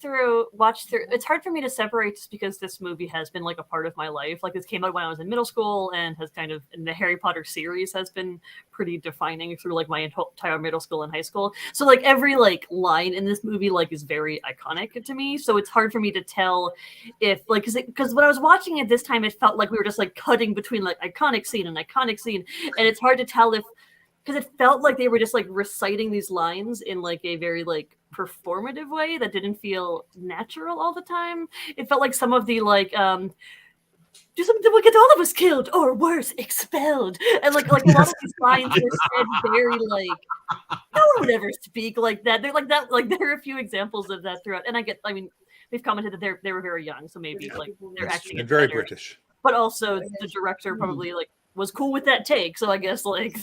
watch through. It's hard for me to separate just because this movie has been like a part of my life. Like this came out when I was in middle school and has kind of in the Harry Potter series has been pretty defining through like my entire middle school and high school. So like every like line in this movie like is very iconic to me. So it's hard for me to tell if like because when I was watching it this time, it felt like we were just like cutting between like iconic scene and iconic scene, and it's hard to tell if because it felt like they were just like reciting these lines in like a very like performative way that didn't feel natural all the time. It felt like some of the like do something that will get all of us killed, or worse, expelled. And like a lot of these lines were said very like no one would ever speak like that. They're like that. Like there are a few examples of that throughout. And I mean, we've commented that they were very young, so maybe like they're acting And very better. British. But also the director probably like was cool with that take. So I guess like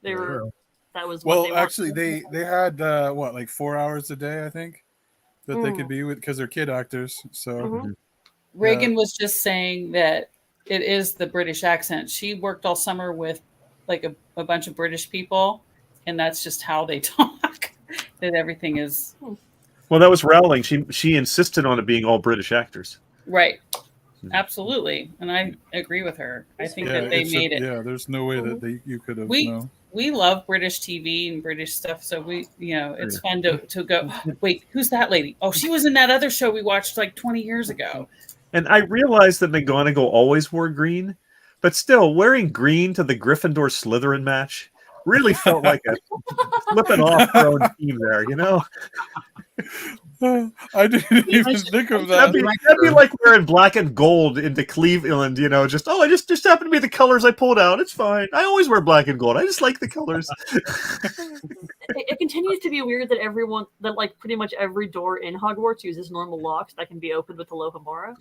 they were. That was what well. Actually, they had what, like 4 hours a day, I think, that they could be with, because they're kid actors. So Reagan was just saying that it is the British accent. She worked all summer with like a bunch of British people, and that's just how they talk. That everything is. Well, that was Rowling. She insisted on it being all British actors. Right. Absolutely. And I agree with her. I think that they made it. Yeah, there's no way that you could have. We love British TV and British stuff. So it's fun to go, wait, who's that lady? Oh, she was in that other show we watched like 20 years ago. And I realized that McGonagall always wore green, but still wearing green to the Gryffindor Slytherin match really felt like a flipping off her own team there, you know? I didn't even think of that. That'd be like wearing black and gold into Cleveland, you know, just happened to be the colors I pulled out. It's fine. I always wear black and gold. I just like the colors. It continues to be weird that like pretty much every door in Hogwarts uses normal locks that can be opened with Alohomora.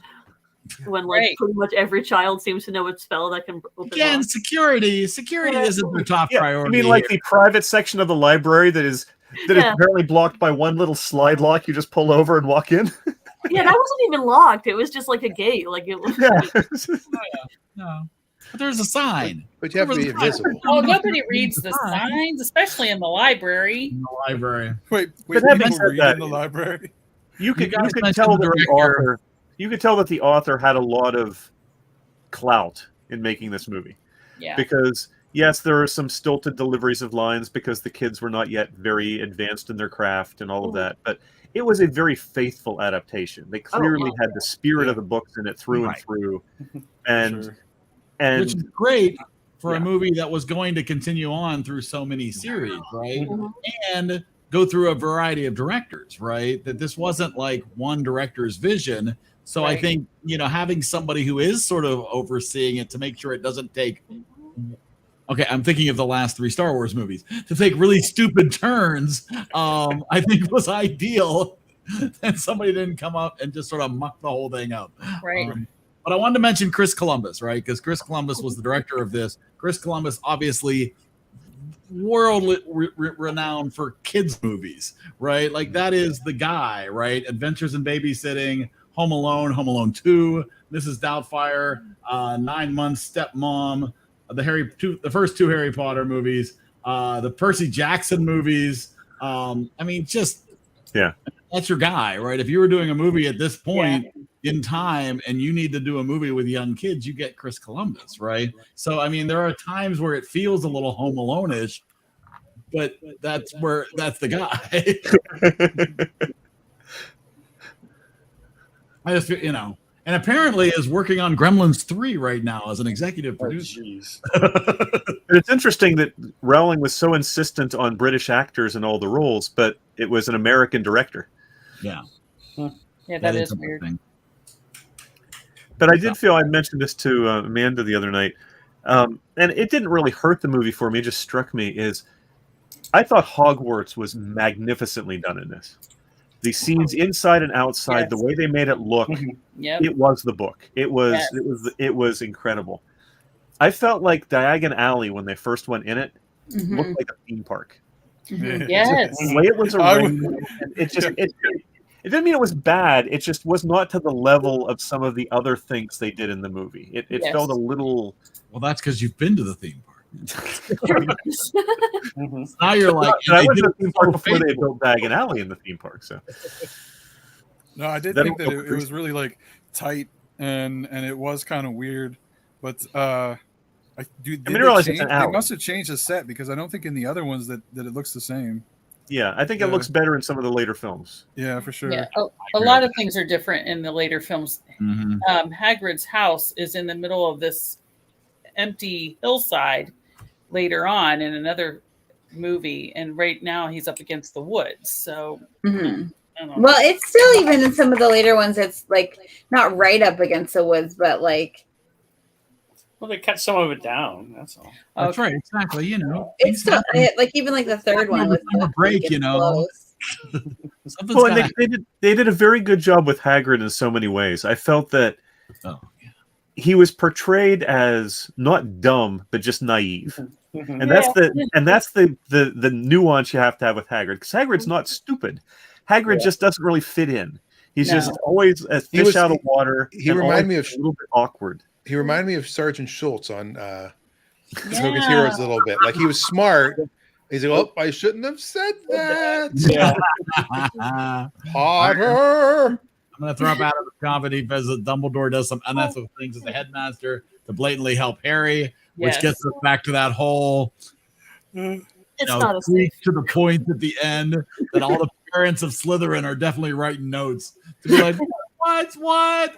When like pretty much every child seems to know its spell that can open again locks. security isn't their top priority. I mean, like the private section of the library that is apparently blocked by one little slide lock you just pull over and walk in. Yeah, that wasn't even locked. It was just like a gate. Like it was. No. But there's a sign. But you have to be invisible. Oh, nobody reads the signs, especially in the library. Wait, But people having said read that, in the library? You could guys tell mentioned that the the director. author. You could tell that the author had a lot of clout in making this movie. Yeah. Because yes, there are some stilted deliveries of lines because the kids were not yet very advanced in their craft and all of that. But it was a very faithful adaptation. They clearly had the spirit of the books in it through and through. And which is great for a movie that was going to continue on through so many series, right? And go through a variety of directors, right? That this wasn't like one director's vision. So I think, having somebody who is sort of overseeing it to make sure it doesn't take, I'm thinking of the last 3 Star Wars movies, to take really stupid turns, I think was ideal. And somebody didn't come up and just sort of muck the whole thing up. Right. But I wanted to mention Chris Columbus, right? Because Chris Columbus was the director of this. Chris Columbus, obviously, world renowned for kids movies, right? Like that is the guy, right? Adventures in Babysitting, Home Alone 2, Mrs. Doubtfire, 9 Months, Stepmom, the first 2 Harry Potter movies, the Percy Jackson movies. That's your guy, right? If you were doing a movie at this point in time and you need to do a movie with young kids, you get Chris Columbus, right? So, I mean, there are times where it feels a little Home Alone-ish, but that's the guy. I just, and apparently is working on Gremlins 3 right now as an executive producer. It's interesting that Rowling was so insistent on British actors in all the roles, but it was an American director. Yeah. Yeah, that is weird. But I did feel, I mentioned this to Amanda the other night, and it didn't really hurt the movie for me. It just struck me is I thought Hogwarts was magnificently done in this. The scenes inside and outside, the way they made it look, it was the book. It was incredible. I felt like Diagon Alley when they first went in it looked like a theme park. Yes. The way it was arranged, it didn't mean it was bad. It just was not to the level of some of the other things they did in the movie. It felt a little. Well, that's because you've been to the theme park. Now you're like, I went to the theme park before they built Diagon Alley in the theme park. So. No, I did think that it was really like tight and it was kind of weird, but they must have changed the set because I don't think in the other ones that it looks the same. Yeah, I think it looks better in some of the later films. Yeah, for sure. Yeah, a lot of things are different in the later films. Hagrid's house is in the middle of this empty hillside later on in another movie, and right now he's up against the woods. So Mhm. I don't know. Well, it's still even in some of the later ones. It's like not right up against the woods, but like Well, they cut some of it down. That's all. That's right, exactly. You know, it's still like even like the third one was a break. like, You know, close. something's Well, and gotta- they did a very good job with Hagrid in so many ways. I felt that Oh, he was portrayed as not dumb, but just naive. And that's the nuance you have to have with Hagrid, because Hagrid's not stupid. Hagrid just doesn't really fit in. He's just always a fish out of water. He and reminded me always of a little bit awkward. He reminded me of Sergeant Schultz on Hocus Heroes a little bit. Like, he was smart. He's like, oh, I shouldn't have said that. Yeah. Potter. I'm going to throw up out of the comedy because Dumbledore does some unethical things as the headmaster to blatantly help Harry, which Yes. gets us back to that whole It's not a tweak to the point at the end that all the parents of Slytherin are definitely writing notes to be like, what?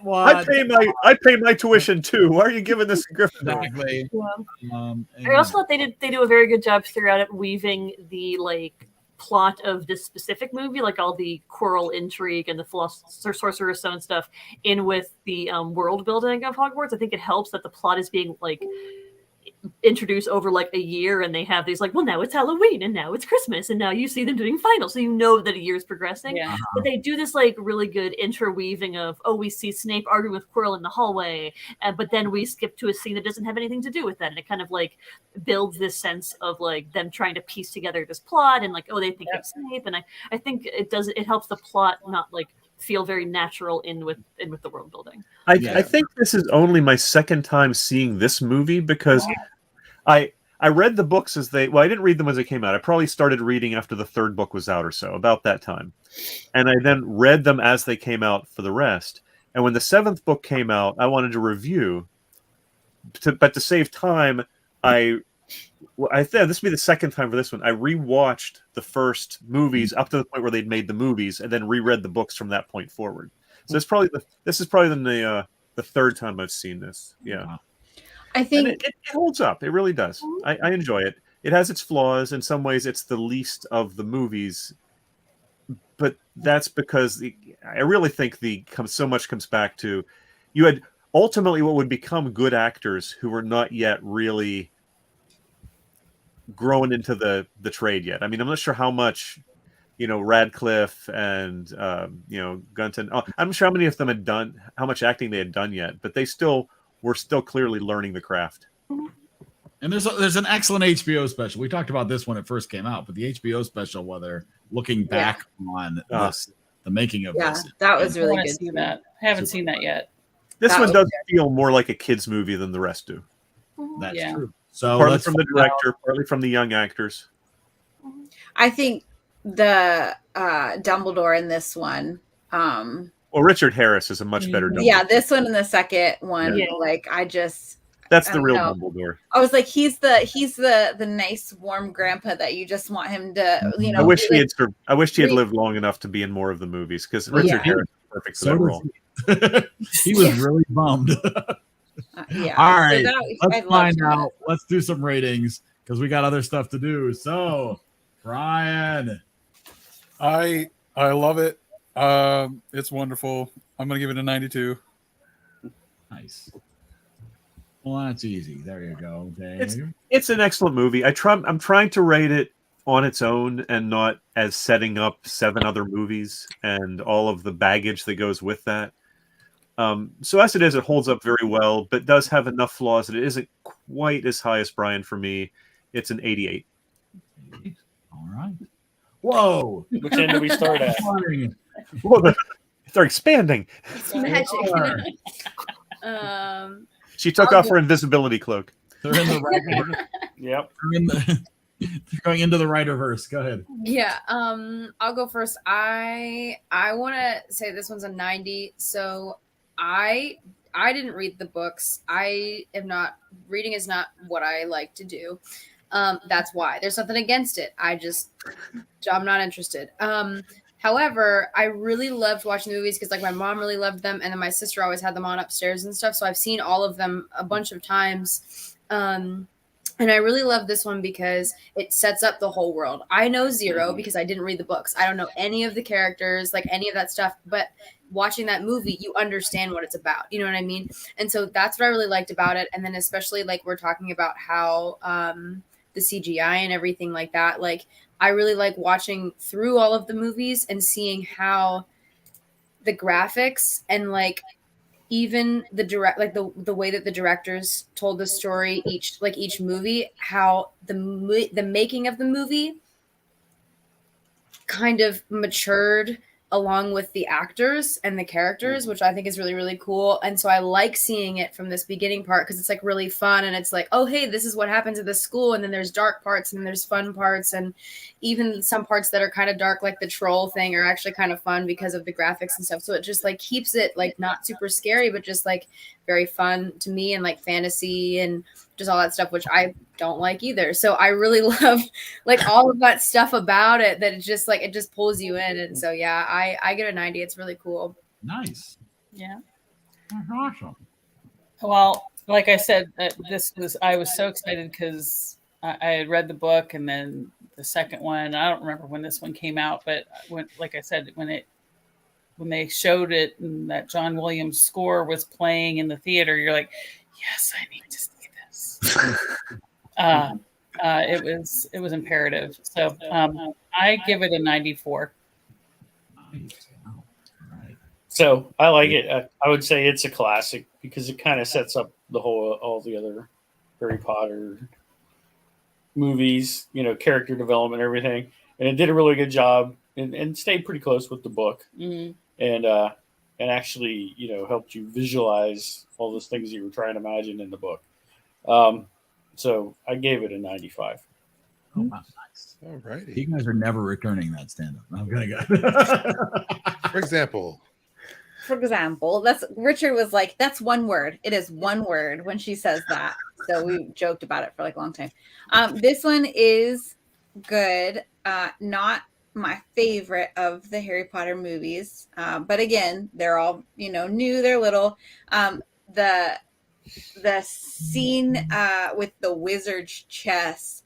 I pay my tuition too. Why are you giving this to Gryffindor? Exactly. Yeah. I also thought they do a very good job throughout it weaving the like plot of this specific movie, like all the Quirrell intrigue and the Sorcerer Stone stuff, in with the world building of Hogwarts. I think it helps that the plot is being like introduced over like a year, and they have these like, well, now it's Halloween and now it's Christmas and now you see them doing finals, so you know that a year is progressing. Yeah. But they do this like really good interweaving of, oh, we see Snape arguing with Quirrell in the hallway, but then we skip to a scene that doesn't have anything to do with that, and it kind of like builds this sense of like them trying to piece together this plot, and like, oh, they think it's Snape, and I think it helps the plot not like feel very natural in with the world building. I think this is only my second time seeing this movie, because I read the books I didn't read them as they came out. I probably started reading after the third book was out or so, about that time. And I then read them as they came out for the rest. And when the seventh book came out, I wanted to review. But to save time, I think this will be the second time for this one. I rewatched the first movies up to the point where they'd made the movies, and then reread the books from that point forward. So this is probably the third time I've seen this. Yeah, I think it holds up. It really does. I enjoy it. It has its flaws. In some ways, it's the least of the movies, but that's because I really think so much comes back to you had ultimately what would become good actors who were not yet really grown into the trade yet. I mean, I'm not sure how much, Radcliffe and Gunton. I'm not sure how many of them had done, how much acting they had done yet, but they were still clearly learning the craft. And there's an excellent HBO special. We talked about this when it first came out, but the HBO special, where they're looking back on this, the making of this. That was really I good. see that. I haven't seen that yet. This one does feel more like a kid's movie than the rest do. That's true. So partly from the director, partly from the young actors. I think the Dumbledore in this one. Well, Richard Harris is a much better Dumbledore. Yeah, this one and the second one. Yeah. Like that's the real Dumbledore. I was like, he's the nice, warm grandpa that you just want him to, I wish he had lived long enough to be in more of the movies, because Richard Harris is perfect for that role. He was really bummed. Yeah. All right. Let's find out. Let's do some ratings, because we got other stuff to do. So, Brian. I love it. It's wonderful. I'm gonna give it a 92. Nice. Well, that's easy. There you go, Dave. It's an excellent movie. I'm trying to rate it on its own and not as setting up 7 other movies and all of the baggage that goes with that. So as it is, it holds up very well, but does have enough flaws that it isn't quite as high as Brian for me. It's an 88. All right. Whoa. Which end do we start at? Whoa, they're expanding. It's magic. She took off her invisibility cloak. They're in the right. Yep. They're going into the writer-verse. Go ahead. Yeah. I'll go first. I want to say this one's a 90. So I didn't read the books. Reading is not what I like to do. That's why. There's nothing against it. I'm not interested. However, I really loved watching the movies because like my mom really loved them, and then my sister always had them on upstairs and stuff. So I've seen all of them a bunch of times. And I really love this one because it sets up the whole world. I know zero because I didn't read the books. I don't know any of the characters, like any of that stuff. But watching that movie, you understand what it's about. You know what I mean? And so that's what I really liked about it. And then especially like we're talking about how the CGI and everything like that. Like I really like watching through all of the movies and seeing how the graphics and like even the the way that the directors told the story each movie, how the making of the movie kind of matured along with the actors and the characters, which I think is really, really cool. And so I like seeing it from this beginning part because it's like really fun. And it's like, oh, hey, this is what happens at the school. And then there's dark parts and there's fun parts. And even some parts that are kind of dark, like the troll thing, are actually kind of fun because of the graphics and stuff. So it just like keeps it like not super scary, but just like very fun to me and like fantasy and just all that stuff, which I don't like either. So I really love like all of that stuff about it, that it just pulls you in. And so yeah, I get a 90. It's really cool. Nice. Yeah. That's awesome. Well, like I said, I was so excited because I had read the book, and then the second one, I don't remember when this one came out, but like I said, when they showed it and that John Williams score was playing in the theater, you're like, yes, I need to see this. It was imperative. So I give it a 94. So I like it. I would say it's a classic because it kind of sets up all the other Harry Potter movies, character development, everything. And it did a really good job and stayed pretty close with the book. Mm-hmm. And actually, helped you visualize all those things you were trying to imagine in the book. So I gave it a 95. Oh, wow, nice. All righty. You guys are never returning that stand-up. I'm gonna go. For example, Richard was like, that's one word. It is one word when she says that. So we joked about it for like a long time. This one is good. Not my favorite of the Harry Potter movies. But again, they're all, new, they're little. The scene with the wizard's chess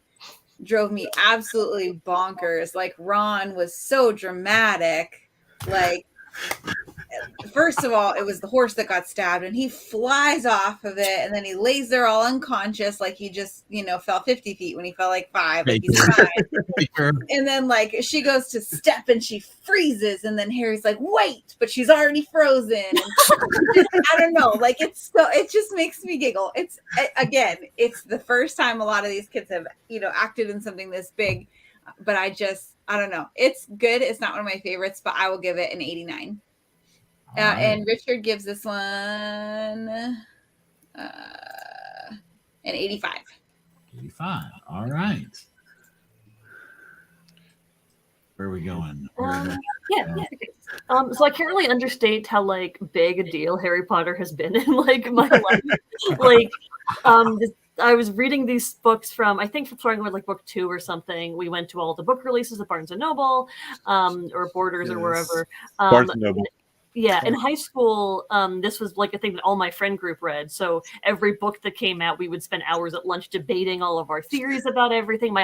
drove me absolutely bonkers. Like Ron was so dramatic. Like, first of all, it was the horse that got stabbed, and he flies off of it, and then he lays there all unconscious, like he just, fell 50 feet when he fell like 5. Like he's fine. And then like she goes to step and she freezes, and then Harry's like, wait, but she's already frozen. And I don't know, like it just makes me giggle. It's the first time a lot of these kids have, acted in something this big, but I don't know. It's good. It's not one of my favorites, but I will give it an 89. Right. And Richard gives this one an 85. 85. All right. Where are we going? So I can't really understate how like big a deal Harry Potter has been in like my life. I was reading these books from, I think, starting with like book 2 or something. We went to all the book releases at Barnes and Noble, or Borders, or wherever. Barnes and Noble. Yeah, in high school, this was like a thing that all my friend group read. So every book that came out, we would spend hours at lunch debating all of our theories about everything. My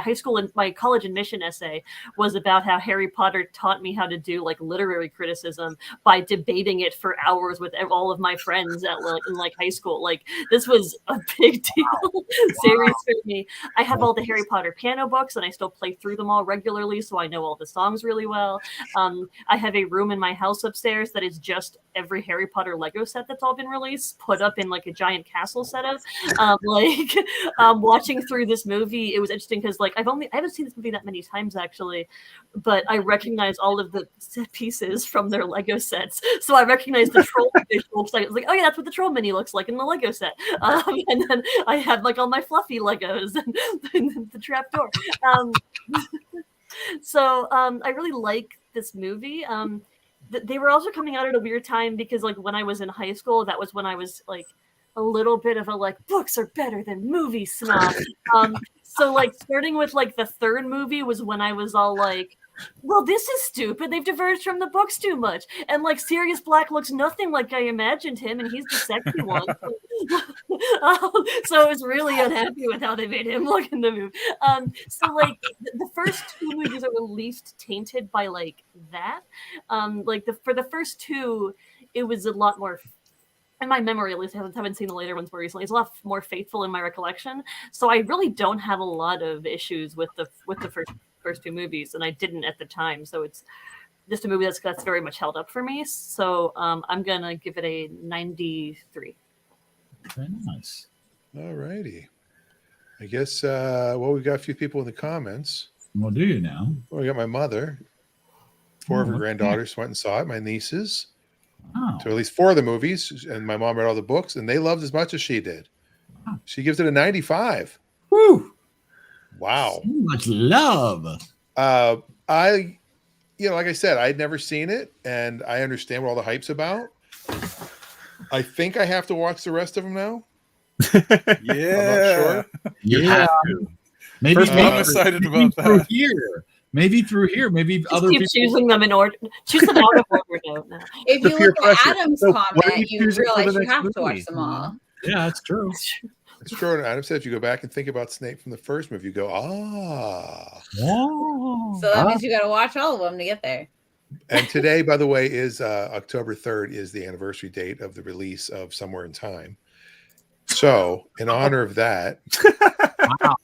college admission essay was about how Harry Potter taught me how to do like literary criticism by debating it for hours with all of my friends in high school. Like this was a big deal series for me. I have all the Harry Potter piano books, and I still play through them all regularly, so I know all the songs really well. I have a room in my house upstairs that is just every Harry Potter Lego set that's all been released, put up in like a giant castle setup. Watching through this movie, it was interesting because like I haven't seen this movie that many times actually, but I recognize all of the set pieces from their Lego sets. So I recognize the troll visual because I was like, oh yeah, that's what the troll mini looks like in the Lego set. And then I had like all my fluffy Legos and the trapdoor. So I really like this movie. They were also coming out at a weird time because like when I was in high school, that was when I was like a little bit of a like books are better than movies snob. So like starting with like the third movie was when I was all like, well, this is stupid. They've diverged from the books too much. And like Sirius Black looks nothing like I imagined him, and he's the sexy one. So I was really unhappy with how they made him look in the movie. So like the first two movies are the least tainted by like that. Like for the first two, it was a lot more. In my memory, at least, I haven't seen the later ones more recently. It's a lot more faithful in my recollection. So I really don't have a lot of issues with the first two movies, and I didn't at the time. So it's just a movie that's very much held up for me. So I'm gonna give it a 93. Very nice. All righty. I guess well, we've got a few people in the comments. Well, do you now? Well, we got my mother. 4 of her granddaughters went and saw it. My nieces. Oh. So at least 4 of the movies, and my mom read all the books, and they loved as much as she did. She gives it a 95. Woo! Wow. So much love. Like I said, I'd never seen it, and I understand what all the hype's about. I think I have to watch the rest of them now. Yeah. I'm not sure. Yeah. Maybe I'm excited about that. Maybe through here. Maybe Just other keep people. choosing them in order. Choose them out of order now. If The you peer look at pressure. Adam's So what are comment, you you choosing for realize the you next have to watch movie? them all. Yeah, that's true. It's true. And Adam said if you go back and think about Snape from the first movie, you go, ah. Oh. So that means you got to watch all of them to get there. And today, by the way, is October 3rd is the anniversary date of the release of Somewhere in Time. So, in honor of that, Wow.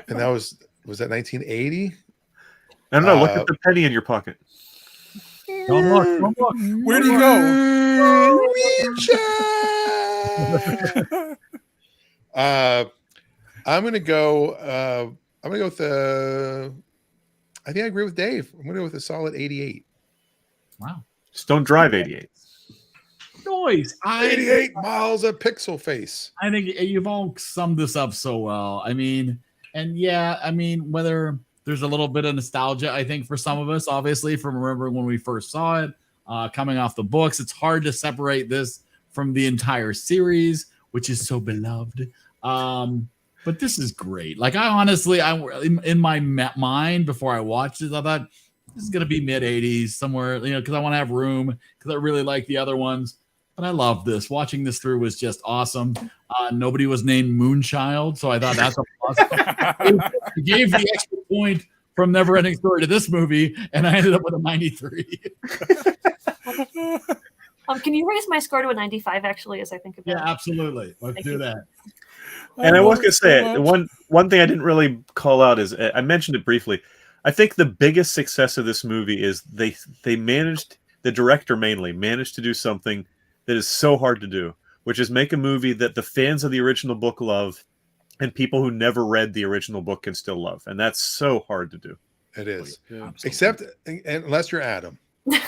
and that was that 1980? I don't know. Look at the penny in your pocket. Don't look. Don't look. Where'd he go? I'm gonna go with the. I think I agree with Dave. I'm gonna go with a solid 88. Wow. Just don't drive 88. Noise. 88 miles a pixel face. I think you've all summed this up so well. I mean, whether there's a little bit of nostalgia, I think for some of us, obviously, from remembering when we first saw it, coming off the books, it's hard to separate this from the entire series, which is so beloved. But this is great. Like, I honestly, in my mind before I watched it, I thought this is going to be mid 80s somewhere, because I want to have room, because I really like the other ones. But I love this. Watching this through was just awesome. Nobody was named Moonchild, so I thought that's a plus. It gave the extra point from Neverending Story to this movie, and I ended up with a 93. Can you raise my score to a 95, actually, as I think about it? Yeah, absolutely. Let's do that. And I was going to say, one thing I didn't really call out is, I mentioned it briefly, I think the biggest success of this movie is they managed, the director mainly, managed to do something that is so hard to do, which is make a movie that the fans of the original book love and people who never read the original book can still love. And that's so hard to do. It is. Yeah. Except unless you're Adam. My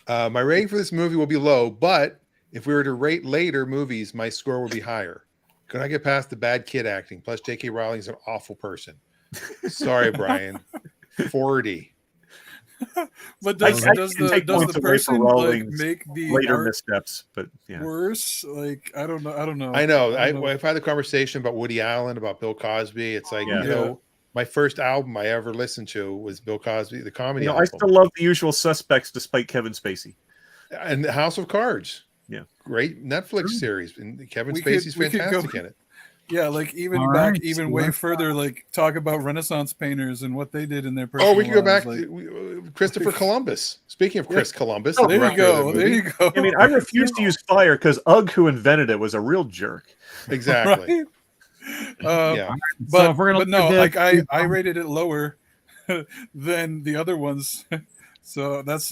rating for this movie will be low, but if we were to rate later movies, my score would be higher. Could I get past the bad kid acting? Plus, J.K. Rowling's an awful person. Sorry, Brian. 40. But does the person like make the later missteps? But yeah, worse. Like I don't know. I know. I've had the conversation about Woody Allen, about Bill Cosby. It's like my first album I ever listened to was Bill Cosby, the comedy. I still love The Usual Suspects despite Kevin Spacey. And House of Cards. Yeah, great Netflix series, and Kevin Spacey's fantastic in it. Yeah, like even way further, like talk about Renaissance painters and what they did in their personal we could go back lives, to Christopher Columbus. Speaking of Chris Columbus, there you go. There you go. I mean, I refuse to use fire because Ugg, who invented it, was a real jerk. Exactly. Right? But no, like I rated it lower than the other ones. So that's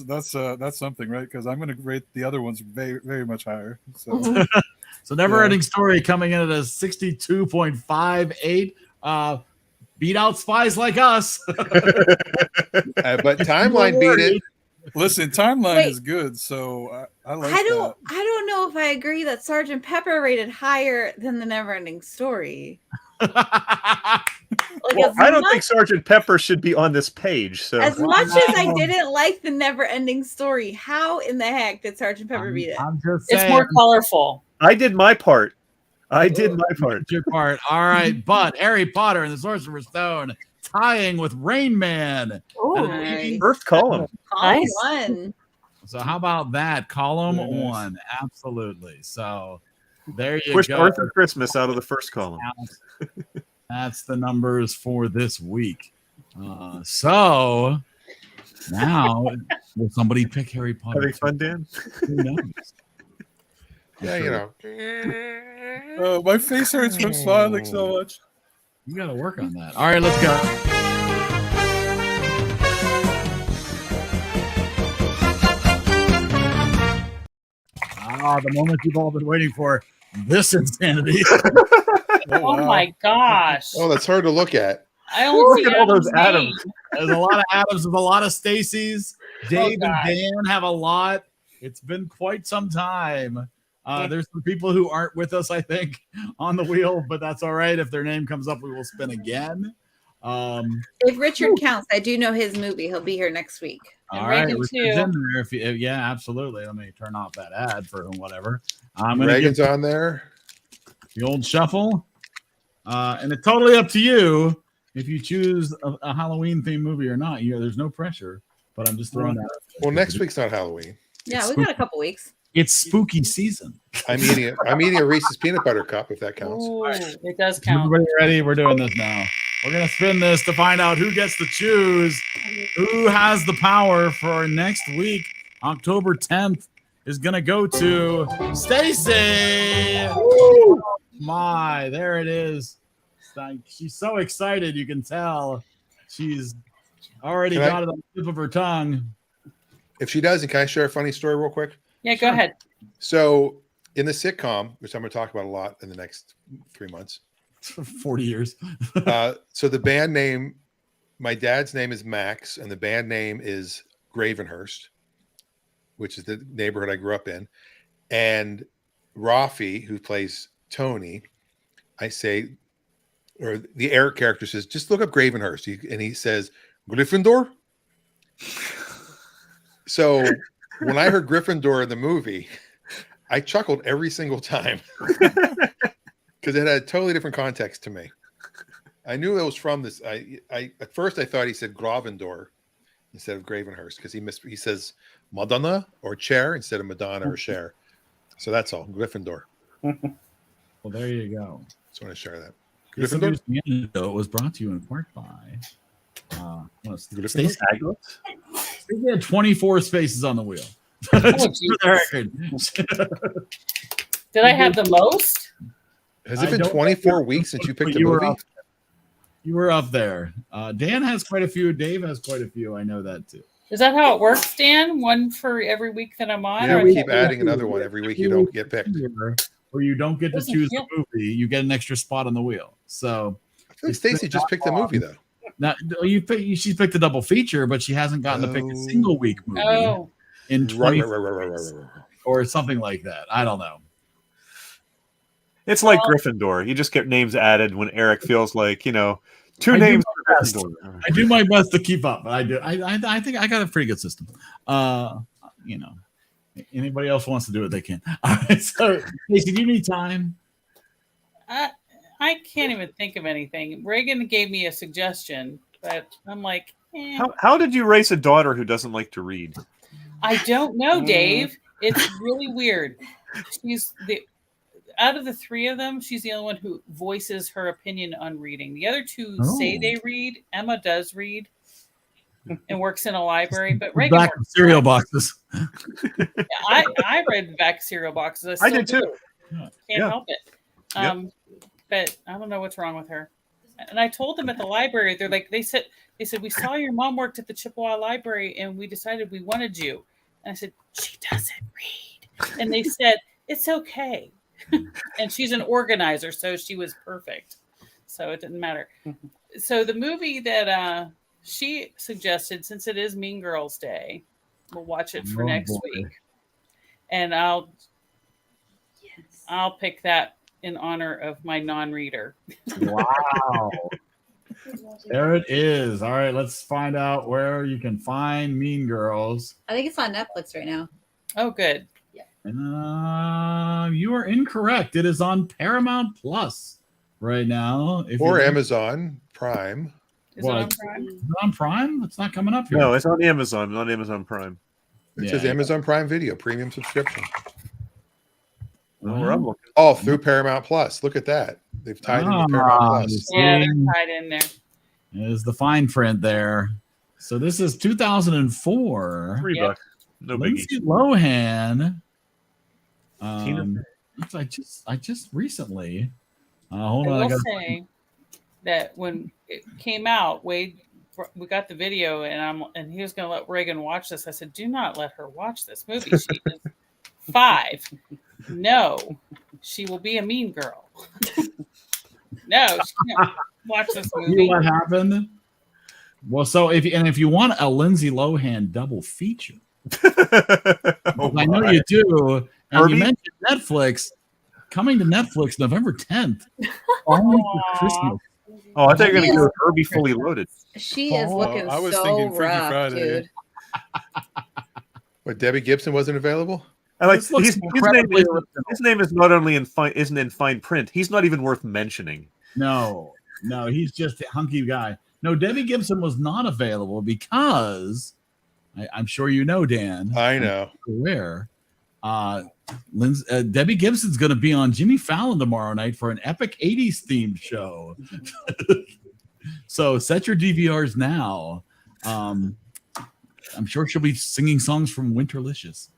something, right? Because I'm going to rate the other ones very, very much higher. So, so Neverending Story coming in at a 62.58. Beat out Spies Like Us. But Timeline beat it. Listen, Timeline is good, so I like that. I don't know if I agree that Sgt. Pepper rated higher than the Neverending Story. I don't think Sgt. Pepper should be on this page. So as much as I didn't like the Never-Ending Story, how in the heck did Sgt. Pepper beat it? I'm just saying. It's more colorful. I did my part. Your part. All right, but Harry Potter and the Sorcerer's Stone tying with Rain Man. Oh, Nice. First column. Nice. One. So how about that? Column Very nice. 1. Absolutely. So there you Pushed go. Arthur Christmas out of the first column. That's the numbers for this week. So now, will somebody pick Harry Potter? Having fun, Dan? Who knows? Yeah, you know. Oh, my face hurts from smiling so much. You got to work on that. All right, let's go. The moment you've all been waiting for. This insanity. Oh my gosh. Oh, that's hard to look at. I only Look see at all those Adam's Adams. name. There's a lot of Adams. There's a lot of Stacys. Dave and gosh. Dan have a lot. It's been quite some time. There's some people who aren't with us, I think, on the wheel, but that's all right. If their name comes up, we will spin again. If Richard counts, I do know his movie. He'll be here next week. And All right, Reagan, Richard's too. in there. Yeah, absolutely. Let me turn off that ad for whatever. I'm going to Reagan's give on there. the old shuffle. And it's totally up to you if you choose a Halloween themed movie or not. There's no pressure, but I'm just throwing that out there. Well, next week's not Halloween. Yeah, we've got a couple weeks. It's spooky season. I'm eating a Reese's peanut butter cup if that counts. Ooh, it does count. Everybody ready? We're doing this now. We're going to spin this to find out who gets to choose who has the power for our next week. October 10th is going to go to Stacy. My, there it is. She's so excited. You can tell she's already got it on the tip of her tongue. If she doesn't, can I share a funny story real quick? Yeah, go ahead. So in the sitcom, which I'm going to talk about a lot in the next 3 months, 40 years. so the band name, my dad's name is Max, and the band name is Gravenhurst, which is the neighborhood I grew up in. And Rafi, who plays Tony, I say, or the Eric character says, just look up Gravenhurst. And he says, Gryffindor. So when I heard Gryffindor in the movie, I chuckled every single time because it had a totally different context to me. I knew it was from this. I at first I thought he said Gravendor instead of Gravenhurst because he says Madonna or chair instead of Madonna or chair. So that's all. Gryffindor. Well, there you go. Just want to share that. This Gryffindor. anecdote was brought to you in part by Gryffindor? Stacey. They had 24 spaces on the wheel. For the record. Did I have the most? Has it been 24 weeks since you picked a movie? You were up there. Dan has quite a few. Dave has quite a few. I know that too. Is that how it works, Dan? One for every week that I'm on? Yeah, or we keep adding another one every week. You don't get picked. Or you don't get to Doesn't choose feel- the movie. You get an extra spot on the wheel. So I feel like Stacey just picked the movie though. now she's picked a double feature, but she hasn't gotten to pick a single week movie in 20 or something like that. I don't know. It's like Gryffindor. You just get names added when Eric feels like, two names for Gryffindor. I do my best to keep up, but I think I got a pretty good system. Anybody else wants to do it, they can. All right. So, Casey, do you need time? I can't even think of anything. Reagan gave me a suggestion, but I'm like, How did you raise a daughter who doesn't like to read? I don't know, Dave. It's really weird. She's out of the three of them, she's the only one who voices her opinion on reading. The other two say they read. Emma does read and works in a library, but Reagan Back of cereal boxes. I read back cereal boxes. I did too. Can't help it. But I don't know what's wrong with her. And I told them at the library, they said we saw your mom worked at the Chippewa Library and we decided we wanted you. And I said, she doesn't read. And they said, it's okay. And she's an organizer, so she was perfect. So it didn't matter. So the movie that she suggested, since it is Mean Girls Day, we'll watch it for next week. And I'll pick that in honor of my non-reader. Wow. There it is. All right, let's find out where you can find Mean Girls. I think it's on Netflix right now. Oh, good. You are incorrect. It is on Paramount Plus right now. Or Amazon Prime. Is it on Prime? Is it on Prime? It's not coming up here. No, it's on Amazon, not Amazon Prime. It says Amazon Prime Video premium subscription. Where I'm looking. Oh, through Paramount Plus. Look at that. They've tied into Paramount Plus. Yeah, they're tied in there. There's the fine print there. So this is 2004. $3. No biggie. Lindsay Lohan. Tina. I just recently. Hold I on. will say that when it came out, Wade, we got the video, and he was going to let Reagan watch this. I said, "Do not let her watch this movie. She is 5. No, she will be a mean girl. No, she can't watch this movie." You know what happened? Well, so if you want a Lindsay Lohan double feature, I know you do, and Herbie? you mentioned Netflix coming to Netflix November 10th, only for Christmas. Oh, I thought you were going to go with Herbie Fully Loaded. She is looking I was so thinking Freaky rough, Friday. dude. What, Debbie Gibson wasn't available? I like This looks his incredibly original. name is not only isn't in fine print. He's not even worth mentioning. No, he's just a hunky guy. No, Debbie Gibson was not available because I'm sure you know, Dan. I know. Where Debbie Gibson's going to be on Jimmy Fallon tomorrow night for an epic 80s themed show. So set your DVRs now. I'm sure she'll be singing songs from Winterlicious.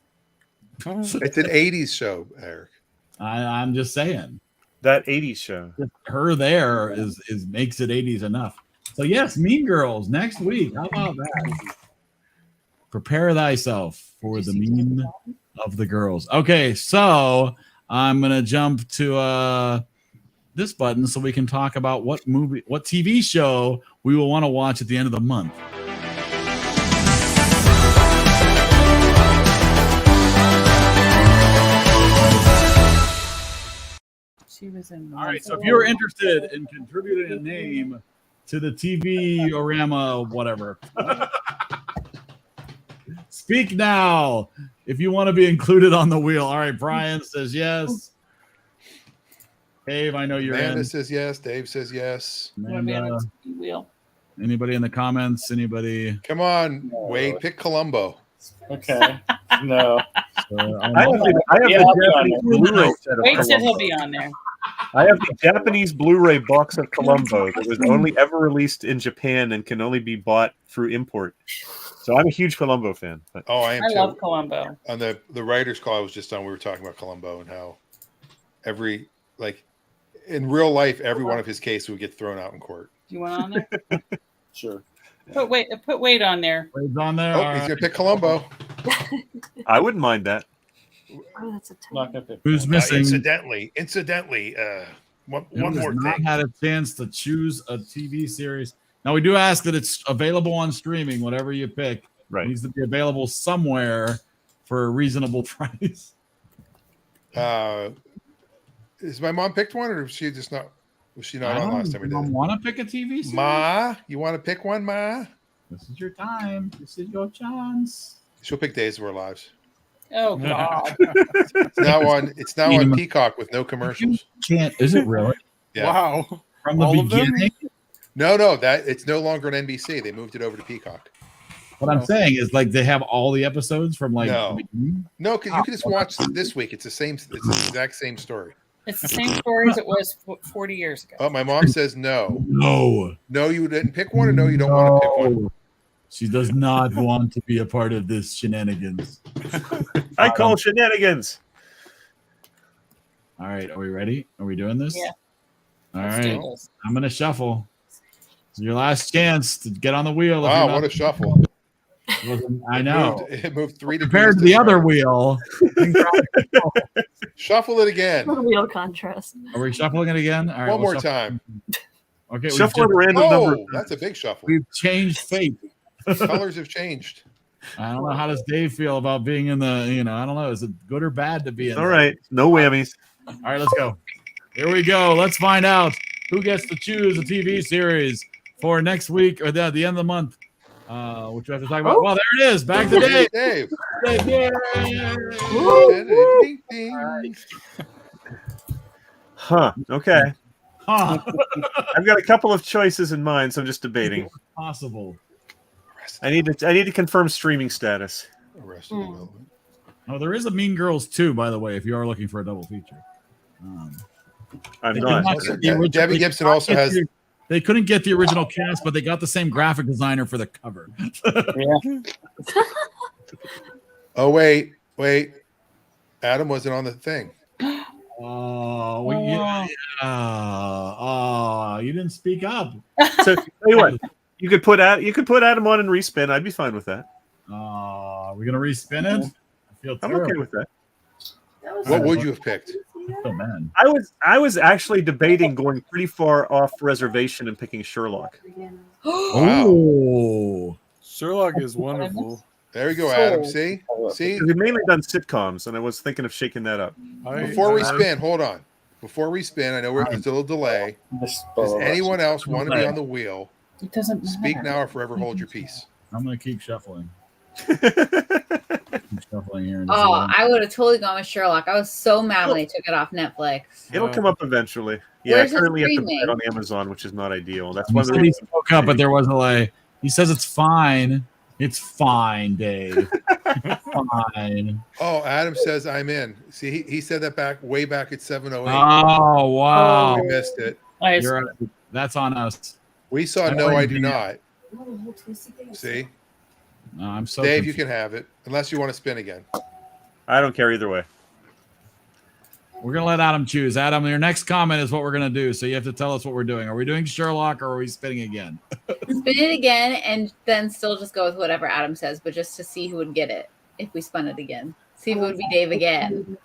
It's an 80s show, Eric. I'm just saying. That 80s show. Her there is makes it 80s enough. So yes, Mean Girls next week. How about that? Prepare thyself for the mean of the girls. Okay, so I'm gonna jump to this button so we can talk about what TV show we will want to watch at the end of the month. She was in. All right, so if you're interested in contributing a name to the TV orama, whatever, speak now if you want to be included on the wheel. All right, Brian says yes. Dave, I know you're Amanda in. says yes. Dave says yes. Amanda, Wheel. anybody in the comments? Anybody? Come on, Wade, pick Columbo. Okay. No. So, I have the Japanese Blu-ray set of Wade said he'll Columbo. be on there. I have the Japanese Blu-ray box of Columbo that was only ever released in Japan and can only be bought through import. So I'm a huge Columbo fan. But Oh, I am I too. love Columbo. On the writer's call I was just on, we were talking about Columbo and how in real life, every one of his cases would get thrown out in court. Do you want on there? Sure. Put Wade on there. Wade's on there. Oh, All he's right. gonna pick Columbo. I wouldn't mind that. Oh, that's a Not gonna pick Who's one. missing? Incidentally, one Who has more not thing. had a chance to choose a TV series. Now we do ask that it's available on streaming. Whatever you pick, Right. it needs to be available somewhere for a reasonable price. Is my mom picked one, or was she just not? Was she not I on don't last time we did know. it? Want to pick a TV series? Ma, you want to pick one, Ma? This is your time. This is your chance. She'll pick Days of Our Lives. Oh God. It's now on. It's now on Cinema. Peacock with no commercials. Can't. Is it really? Yeah. Wow. From the All of them? beginning? No, that it's no longer an NBC. They moved it over to Peacock. What I'm saying is, like, they have all the episodes from like. No. the beginning? No, you can just watch this week. It's the same. It's the exact same story. It's the same story as it was 40 years ago. Oh, my mom says no. No. No, you didn't pick one, or no, you don't want to pick one. No. She does not want to be a part of this shenanigans. I call shenanigans. All right, are we ready? Are we doing this? Yeah. All Let's right, do this. I'm gonna shuffle. It's your last chance to get on the wheel. if Wow, you're not- what a shuffle! I know. It moved 3 degrees Compared to to the the other right. wheel, things are out of control. Shuffle it again. Little wheel contrast. Are we shuffling it again? All right, One we'll more shuffle. time. Okay, Shuffle at a random number. Oh, that's a big shuffle. we've changed fate. Colors have changed. I don't know, how does Dave feel about being in the? I don't know. Is it good or bad to be in? All right. No whammies. All right, let's go. Here we go. Let's find out who gets to choose a TV series for next week or the end of the month. Which we have to talk about. Well, there it is. Back to Dave. Dave. Yay. Ding, ding. Huh. Okay. Huh. I've got a couple of choices in mind, so I'm just debating. Possible. I need to confirm streaming status. Arrested Development. Oh, there is a Mean Girls 2, by the way, if you are looking for a double feature. I'm They not. could Also, get the original- Debbie they Gibson could not also get has. the- They couldn't get the original cast, but they got the same graphic designer for the cover. Oh wait. Adam wasn't on the thing. Oh, you didn't speak up. So tell you what, you could put Adam on and respin. I'd be fine with that. Are we gonna respin it? I feel I'm terrible. okay with that. What would you have picked? Oh man, I was actually debating going pretty far off reservation and picking Sherlock. Oh, Sherlock is wonderful. There you go, Adam. See? We've mainly done sitcoms, and I was thinking of shaking that up. Before we spin, hold on. Before we spin, I know there's a little delay. Does anyone else want to be on the wheel? It doesn't matter. Speak now or forever hold your peace. I'm gonna keep shuffling. Here. Oh, I would have totally gone with Sherlock. I was so mad when they took it off Netflix. It'll come up eventually. Yeah, Where's I currently have to buy streaming? it on Amazon, which is not ideal. That's He one of the said he reasons. spoke up, but there was a delay. He says it's fine. It's fine, Dave. Fine. Oh, Adam says I'm in. See, he said that way back at 7:08. Oh wow, We missed it. You're right. That's on us. We saw no, I do not. See, I'm so Dave, confused. you can have it unless you want to spin again. I don't care either way. We're gonna let Adam choose. Adam, your next comment is what we're gonna do. So you have to tell us what we're doing. Are we doing Sherlock or are we spinning again? Spin it again and then still just go with whatever Adam says, but just to see who would get it if we spun it again. See if it would be Dave again.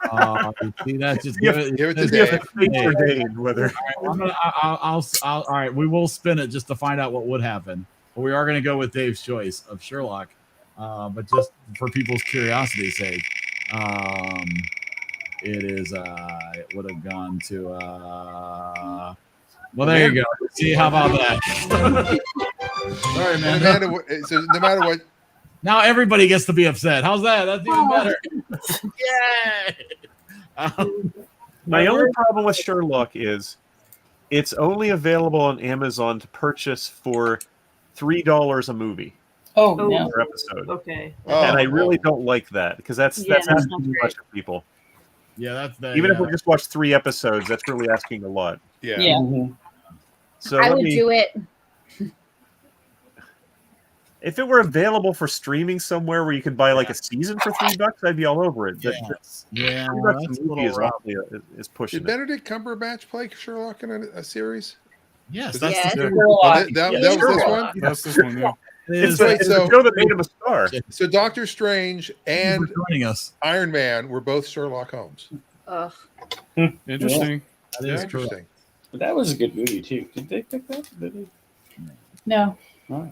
See that? Just give it to Dave. Whether all right, we will spin it just to find out what would happen. But we are going to go with Dave's choice of Sherlock. But just for people's curiosity's sake, it would have gone to well, there you go. See, how about that? Sorry, man. So no matter what. Now everybody gets to be upset. How's that? That's even better. Yay! My only problem with Sherlock is it's only available on Amazon to purchase for $3 a movie. Oh, no. Per episode. Okay. And I really don't like that because that's asking too much of people. Yeah, that's the, even if we just watch 3 episodes, that's really asking a lot. Yeah. So I would do it. If it were available for streaming somewhere where you could buy like a season for $3, I'd be all over it. Yeah, $3 that's a a movie little rough. is pushing Did it. Benedict Cumberbatch play Sherlock in a series? Yes, Was that's that- the that was this one? That's this one, yeah. It's the show that made him a star. So Doctor Strange and joining us. Iron Man were both Sherlock Holmes. Ugh. Interesting. That is Interesting. That was a good movie too. Did they pick that? Did they? No. Oh,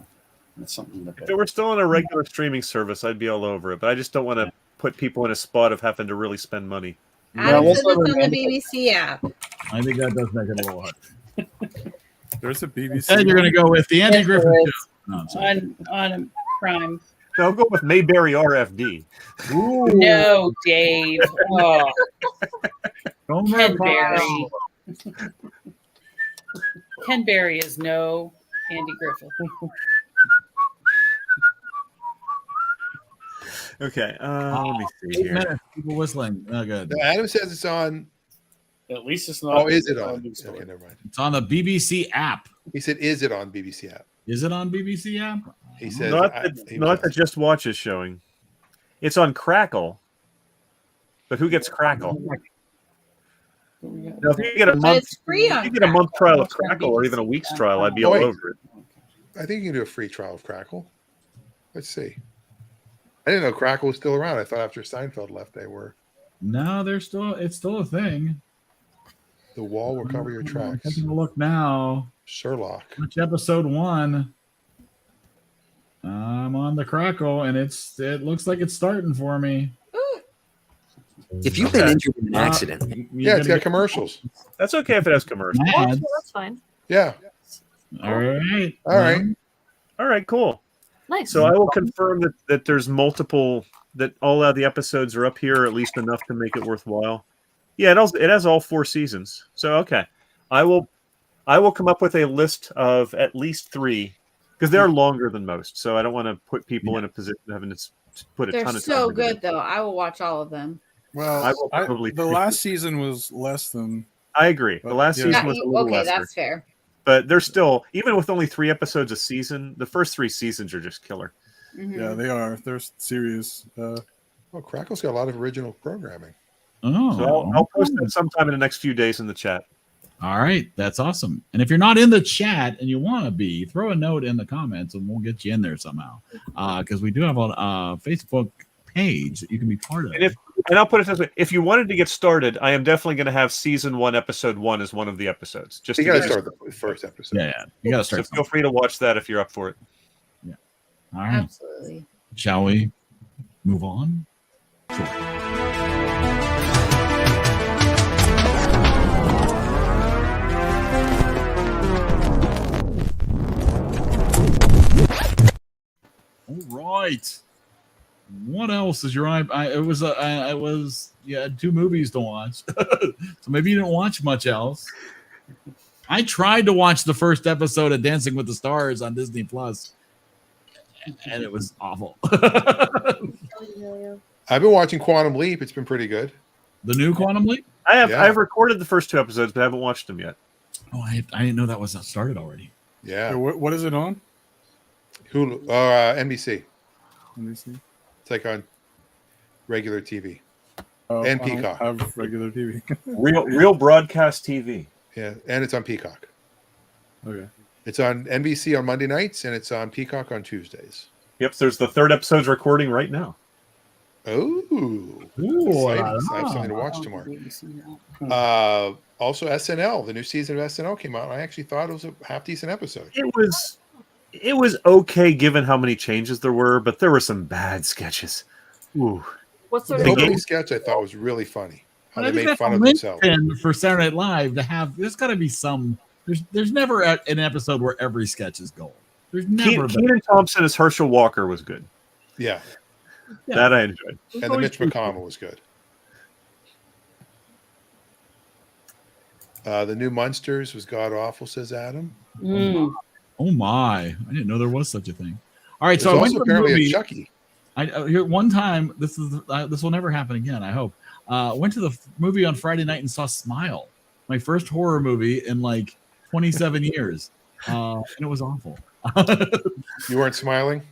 that's something to If it were still on a regular streaming service, I'd be all over it. But I just don't want to put people in a spot of having to really spend money. Adam says it's on the BBC app. I think that does make it a little hard. There's a BBC. And you're going to go with the Andy Griffith There show. No, I'm sorry. on Prime. So I'll go with Mayberry RFD. No, Dave. Oh, Homer Ken Berry. Ken Berry is no Andy Griffith. Okay, let me see 8 here. minutes. People whistling. Oh, good. Now, Adam says it's on. At least it's not. Oh, is it on? Okay, never mind. It's on the BBC app. He said, "Is it on BBC app?" Is it on BBC app? He says, Not he not was- that Just Watch is showing. It's on Crackle. But who gets Crackle? Now, if you get a But month, it's free on if you get a month trial of Crackle. Crackle or even a week's trial, I'd be Oh, all wait. over it. I think you can do a free trial of Crackle. Let's see. I didn't know Crackle was still around. I thought after Seinfeld left, they were. No, it's still a thing. The wall will cover your tracks. Taking a look now. Sherlock. Watch episode 1. I'm on the Crackle, and it looks like it's starting for me. If you've been injured in an accident, Yeah, it's got commercials. That's okay if it has commercials. Yeah, Ads. that's fine. Yeah. All right. All right. All right, cool. Nice. So I will confirm that there's multiple, that all of the episodes are up here, or at least enough to make it worthwhile. Yeah, it has all 4 seasons. So okay, I will I will come up with a list of at least 3 because they're longer than most. So I don't want to put people in a position of having to put a They're ton of so time into good, it. though. I will watch all of them. Well, I will probably the last season was less than. I agree. The last season was a little okay, lesser. that's fair. But they're still, even with only 3 episodes a season, the first 3 seasons are just killer. Mm-hmm. Yeah, they are. They're serious. Well, Crackle's got a lot of original programming. Oh, So I'll post that sometime in the next few days in the chat. All right, that's awesome. And if you're not in the chat and you want to be, throw a note in the comments and we'll get you in there somehow. Because we do have a Facebook page that you can be part of. And I'll put it this way: if you wanted to get started, I am definitely going to have season 1, episode 1 as one of the episodes. Just You to got to get start the first episode. Yeah, you got to start. So feel free to watch that if you're up for it. Yeah. All right. Absolutely. Shall we move on? Sure. All right. What else is your eye? It was you had 2 movies to watch, so maybe you didn't watch much else. I tried to watch the first episode of Dancing with the Stars on Disney Plus, and it was awful. I've been watching Quantum Leap. It's been pretty good. The new Quantum Leap? I've recorded the first 2 episodes, but I haven't watched them yet. Oh, I didn't know that was started already. Yeah. What is it on? Hulu or NBC. NBC. It's like on regular TV. Oh, And I don't Peacock. have regular TV. Real broadcast TV. Yeah, and it's on Peacock. Okay. It's on NBC on Monday nights, and it's on Peacock on Tuesdays. Yep, there's the 3rd episode's recording right now. Oh, exciting. I have something to watch tomorrow. Also, SNL, the new season of SNL came out, and I actually thought it was a half decent episode. It was okay given how many changes there were, but there were some bad sketches. Ooh. What sort The of opening sketch I thought was really funny. How But I they think made that's fun a of themselves. linchpin for Saturday Night Live to have. There's got to be some. There's never an episode where every sketch is gold. There's never. Kenan Thompson as Herschel Walker was good. Yeah. That I enjoyed. And the Mitch McConnell was good. The new Munsters was god awful, says Adam. Oh my! I didn't know there was such a thing. All right, There's so I went also to a apparently movie. a Chucky. Here one time. This will never happen again. I hope. Went to the movie on Friday night and saw Smile, my first horror movie in like 27 years, and it was awful. You weren't smiling?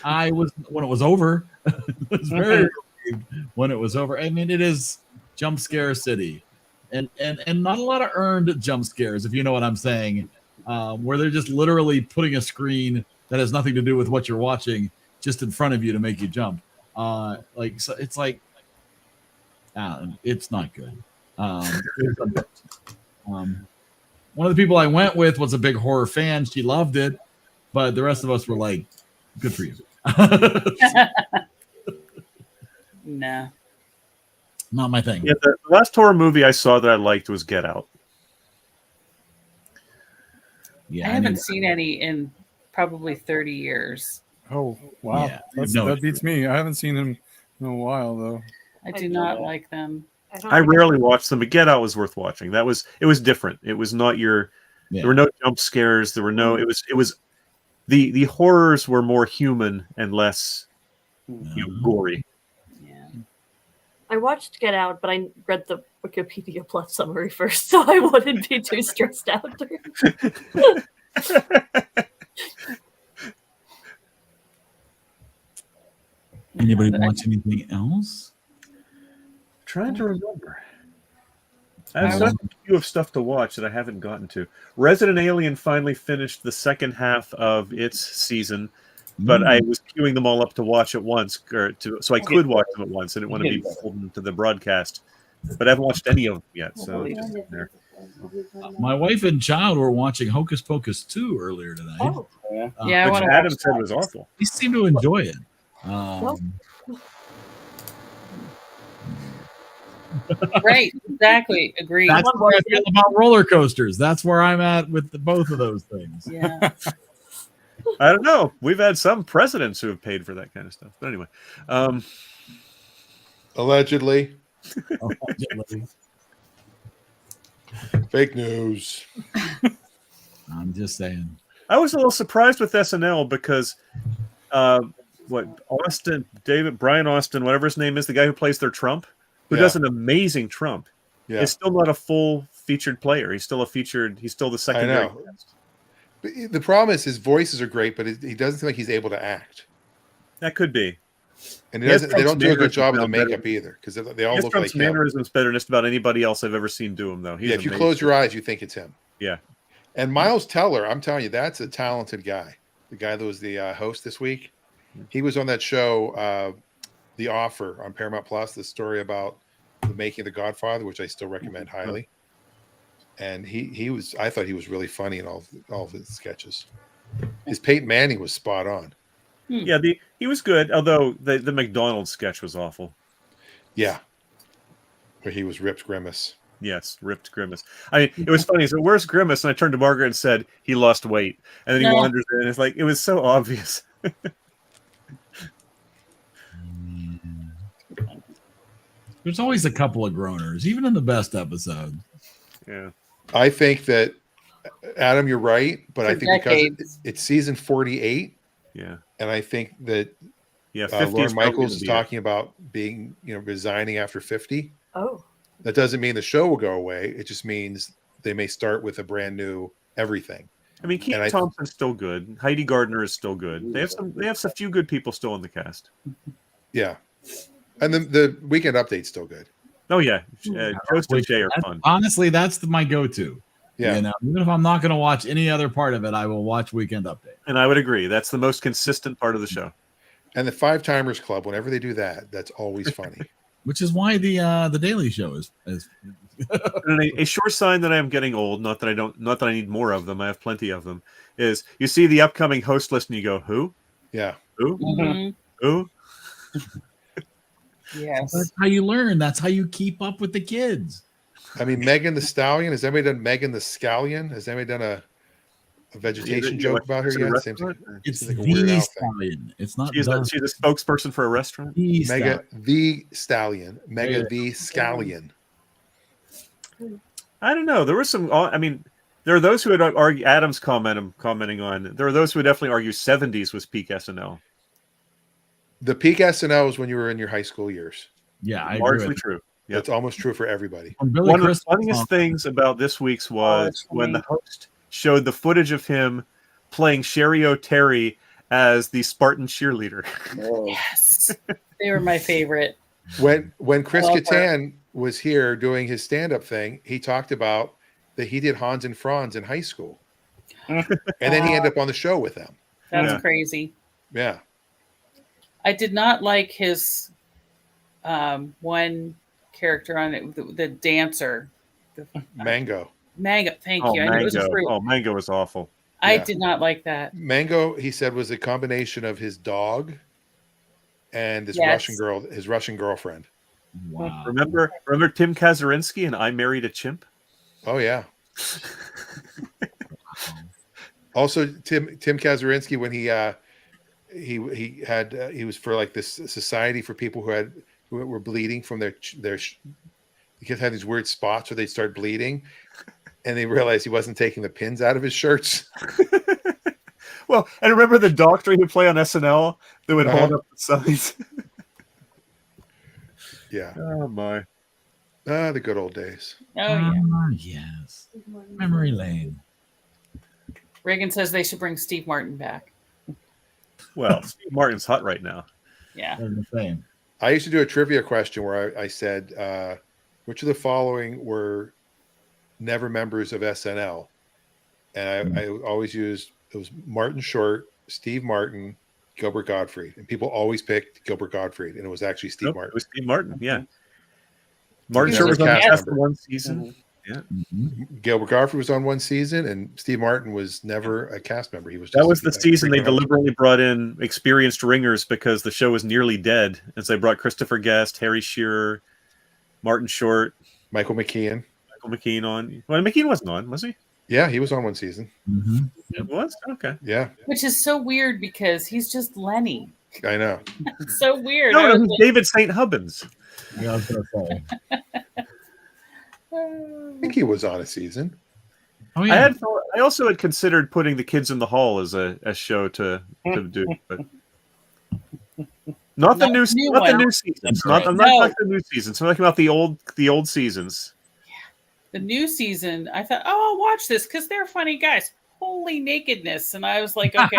I was when it was over. It was very relieved when it was over. I mean, it is jump scare city, and not a lot of earned jump scares, if you know what I'm saying, where they're just literally putting a screen that has nothing to do with what you're watching just in front of you to make you jump. Like so, it's like it's not good. One of the people I went with was a big horror fan. She loved it, but the rest of us were like, "Good for you." Nah. Not my thing. Yeah, the last horror movie I saw that I liked was Get Out. Yeah, I haven't seen any in probably 30 years. Oh, wow. Yeah, That beats me. I haven't seen him in a while, though. I do not like them. I rarely watch them, but Get Out was worth watching. It was different. It was not your. Yeah. There were no jump scares. There were no. It was. The horrors were more human and less, gory. I watched Get Out, but I read the Wikipedia plot summary first, so I wouldn't be too stressed out. Anybody watch anything else? Trying to remember. I have such a queue of stuff to watch that I haven't gotten to. Resident Alien finally finished the second half of its season, but I was queuing them all up to watch at once, so I could watch them at once. I didn't want to be beholden to the broadcast, but I haven't watched any of them yet. So it's just there. My wife and child were watching Hocus Pocus 2 earlier today. Oh. Yeah, which Adam said was awful. He seemed to enjoy it. Right, exactly. Agreed. That's where I feel about roller coasters. That's where I'm at with both of those things. Yeah. I don't know. We've had some presidents who have paid for that kind of stuff. But anyway. Allegedly. Allegedly. Fake news. I'm just saying. I was a little surprised with SNL because Brian Austin, whatever his name is, the guy who plays their Trump, who does an amazing Trump, is still not a full featured player. He's still he's still the secondary. I know. But the problem is his voices are great, but he doesn't seem like he's able to act. That could be. And they don't do a good job of the makeup either, because they all look like him. Mannerisms better than just about anybody else I've ever seen do him, though. If you close your eyes, you think it's him. Yeah. And Miles Teller, I'm telling you, that's a talented guy. The guy that was the host this week. He was on that show, The Offer, on Paramount Plus, the story about the making of The Godfather, which I still recommend highly. And I thought he was really funny in all of his sketches. His Peyton Manning was spot on. Yeah, he was good, although the McDonald's sketch was awful. Yeah. Where he was Ripped Grimace. Yes, Ripped Grimace. I mean, it was funny. So where's Grimace? And I turned to Margaret and said, he lost weight. And then he wanders in. And it's like, it was so obvious. There's always a couple of groaners, even in the best episodes. Yeah. I think that, Adam, you're right. But I think because it's season 48. Yeah. And I think that Lorne Michaels is talking about being, resigning after 50. Oh. That doesn't mean the show will go away. It just means they may start with a brand new everything. I mean, Keith Thompson's still good. Heidi Gardner is still good. They have a few good people still in the cast. Yeah. And the Weekend Update's still good. Oh, yeah. Joseph and Jay are fun. Honestly, that's my go-to. Yeah. Even if I'm not going to watch any other part of it, I will watch Weekend Update. And I would agree. That's the most consistent part of the show. And the Five Timers Club, whenever they do that, that's always funny. Which is why the Daily Show is And a sure sign that I am getting old, not that I need more of them, I have plenty of them, is you see the upcoming host list and you go, who? Yeah. Who? Mm-hmm. Who? Yes. That's how you learn. That's how you keep up with the kids. I mean, Megan the Stallion. Has anybody done Megan the Scallion? Has anybody done a vegetation joke about her yet? It's like a the Weird Al Stallion. It's not. She's a spokesperson for a restaurant. Mega the Stallion. Mega the Scallion. I don't know. There were some. I mean, there are those who would argue. Adam's commenting on. There are those who would definitely argue 70s was peak SNL. The peak SNL was when you were in your high school years. Yeah, I largely agree. true. Yep. That's almost true for everybody. One of the funniest things about this week's was when the host showed the footage of him playing Sherry O'Terry as the Spartan cheerleader. Yes, they were my favorite. When Chris Kattan was here doing his stand-up thing, he talked about that he did Hans and Franz in high school, and then he ended up on the show with them. That's crazy. Yeah, I did not like his one character on it, the dancer, Mango. Thank you. I knew it was a fruit. Oh, Mango was awful. I did not like that. Mango, he said, was a combination of his dog and his Russian girlfriend. Wow. Remember Tim Kazurinsky and I Married a Chimp? Oh yeah. Also, Tim Kazurinsky, when he was for like this society for people who were bleeding from their because had these weird spots where they start bleeding, and they realized he wasn't taking the pins out of his shirts. Well, and remember the doctor who play on SNL that would hold up the signs. Yeah. Oh my. The good old days. Oh yeah. Yes. Memory lane. Reagan says they should bring Steve Martin back. Well, Steve Martin's hot right now. Yeah. They're the same. I used to do a trivia question where I said, which of the following were never members of SNL? And I always used, it was Martin Short, Steve Martin, Gilbert Gottfried. And people always picked Gilbert Gottfried, and it was actually Steve Martin. It was Steve Martin, yeah. Martin Yeah, Short was on cast the cast for member. one season. Yeah. Gilbert Gottfried was on one season, and Steve Martin was never a cast member. He was. That just was the season they frequent host. deliberately brought in experienced ringers because the show was nearly dead. And so they brought Christopher Guest, Harry Shearer, Martin Short, Michael McKean on. Well, McKean wasn't on, was he? Yeah, he was on one season. Mm-hmm. It was? Okay. Yeah, Which is so weird because he's just Lenny. I know. It's so weird. No, I was he's like, David St. Hubbins. Yeah, I was gonna say. I think he was on a season. Oh yeah. I also had considered putting The Kids in the Hall as a show to do, but not the new seasons. I'm not talking the new seasons. I'm talking about the old seasons. The new season, I thought, oh, I'll watch this because they're funny guys. Holy nakedness. And I was like, okay.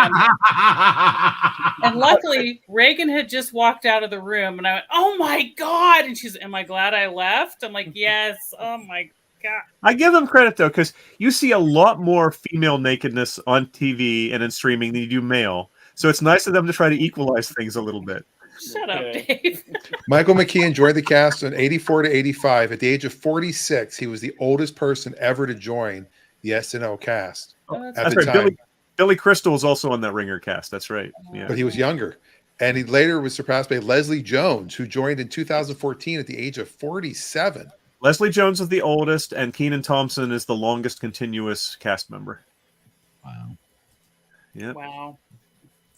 And luckily, Reagan had just walked out of the room and I went, oh my God. And she's, am I glad I left? I'm like, yes. Oh my God. I give them credit though, because you see a lot more female nakedness on TV and in streaming than you do male. So it's nice of them to try to equalize things a little bit. Shut up, Dave. Michael McKean joined the cast in 84 to 85. At the age of 46, he was the oldest person ever to join the SNL cast. That's right. Time. Billy Crystal was also on that Ringer cast. That's right. Yeah. But he was younger. And he later was surpassed by Leslie Jones, who joined in 2014 at the age of 47. Leslie Jones is the oldest, and Kenan Thompson is the longest continuous cast member. Wow. Yeah. Wow.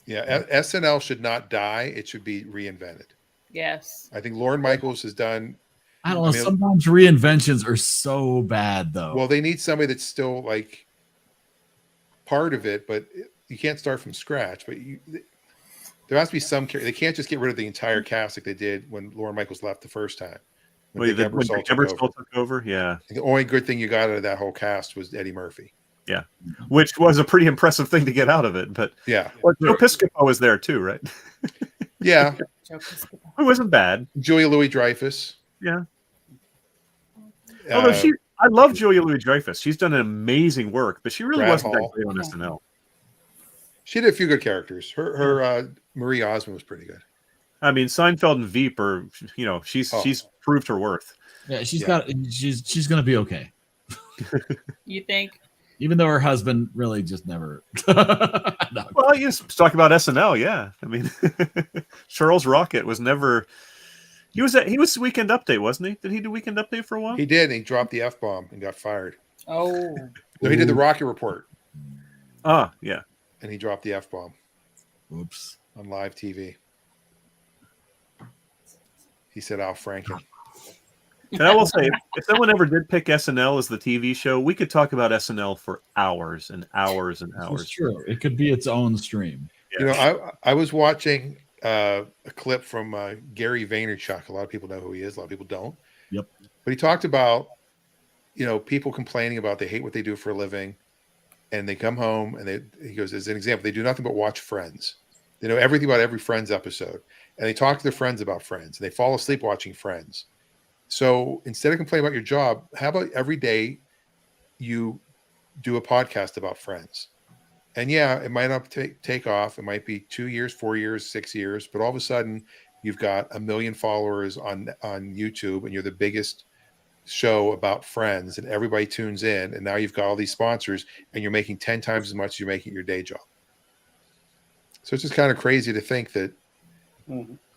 Yeah. SNL should not die. It should be reinvented. Yes. I think Lorne Michaels has done. I don't know. Sometimes reinventions are so bad, though. Well, they need somebody that's still like part of it, but you can't start from scratch. But there has to be some. They can't just get rid of the entire cast like they did when Lorne Michaels left the first time. When Dick Ebersol took over, yeah. The only good thing you got out of that whole cast was Eddie Murphy. Yeah, which was a pretty impressive thing to get out of it. But yeah, well, Joe Piscopo was there too, right? Yeah, it wasn't bad. Julia Louis-Dreyfus. Yeah. Although I love Julia Louis-Dreyfus. She's done an amazing work, but she really wasn't that great on SNL. She did a few good characters. Her Marie Osmond was pretty good. I mean, Seinfeld and Veep are, she's proved her worth. Yeah, she's going to be okay. You think? Even though her husband really just never. No. Well, you talk about SNL, yeah. I mean, Charles Rocket was never. He was Weekend Update, wasn't he? Did he do Weekend Update for a while? He did, and he dropped the F-bomb and got fired. Oh. No, he did the Rocket Report. Ah, yeah. And he dropped the F-bomb. Oops. On live TV. He said Al Franken. And I will say, if someone ever did pick SNL as the TV show, we could talk about SNL for hours and hours and hours. It's true. It could be its own stream. Yeah. You know, I was watching a clip from Gary Vaynerchuk. A lot of people know who he is. A lot of people don't. Yep. But he talked about, people complaining about they hate what they do for a living, and they come home and he goes, as an example, they do nothing but watch Friends. They know everything about every Friends episode, and they talk to their friends about Friends, and they fall asleep watching Friends. So instead of complaining about your job, how about every day you do a podcast about Friends? And yeah, it might not take off. It might be 2 years, 4 years, 6 years, but all of a sudden you've got 1 million followers on YouTube, and you're the biggest show about Friends, and everybody tunes in. And now you've got all these sponsors, and you're making 10 times as much as you're making your day job. So it's just kind of crazy to think that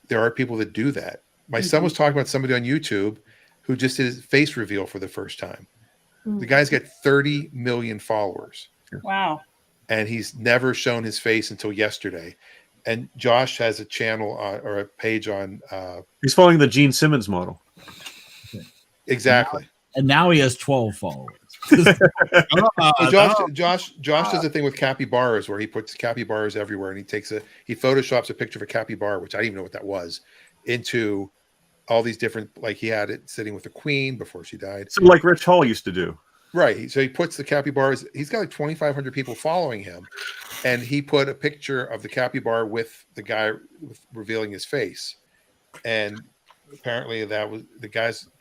there are people that do that. My son was talking about somebody on YouTube who just did his face reveal for the first time. The guy's got 30 million followers. Wow. And he's never shown his face until yesterday. And Josh has a channel or a page on. He's following the Gene Simmons model. Exactly. And now he has 12 followers. Josh does a thing with capybaras where he puts capybaras everywhere, and he photoshops a picture of a capybara, which I didn't even know what that was, into all these different, like he had it sitting with the queen before she died. So like Rich Hall used to do. Right. So he puts the capybaras, he's got like 2,500 people following him. And he put a picture of the capybara with the guy revealing his face. And apparently that was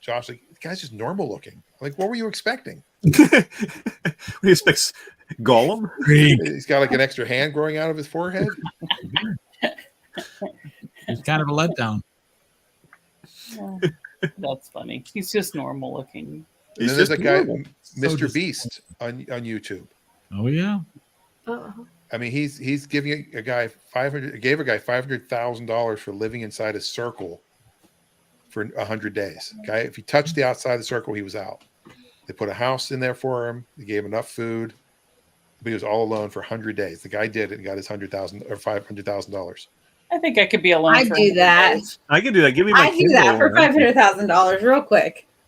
Josh, like, the guy's just normal looking. Like, what were you expecting? What do you expect? Gollum? He's got like an extra hand growing out of his forehead. It's kind of a letdown. That's funny. He's just normal looking. And then there's a guy, Mr. Beast, on YouTube. Oh yeah. I mean, he's giving a guy $500,000 for living inside a circle for 100 days. Guy, if he touched the outside of the circle, he was out. They put a house in there for him. They gave him enough food, but he was all alone for 100 days. The guy did it and got his $100,000 or $500,000. I think I could be alone. I do that. I can do that. Give me my. I do that for $500,000 real quick.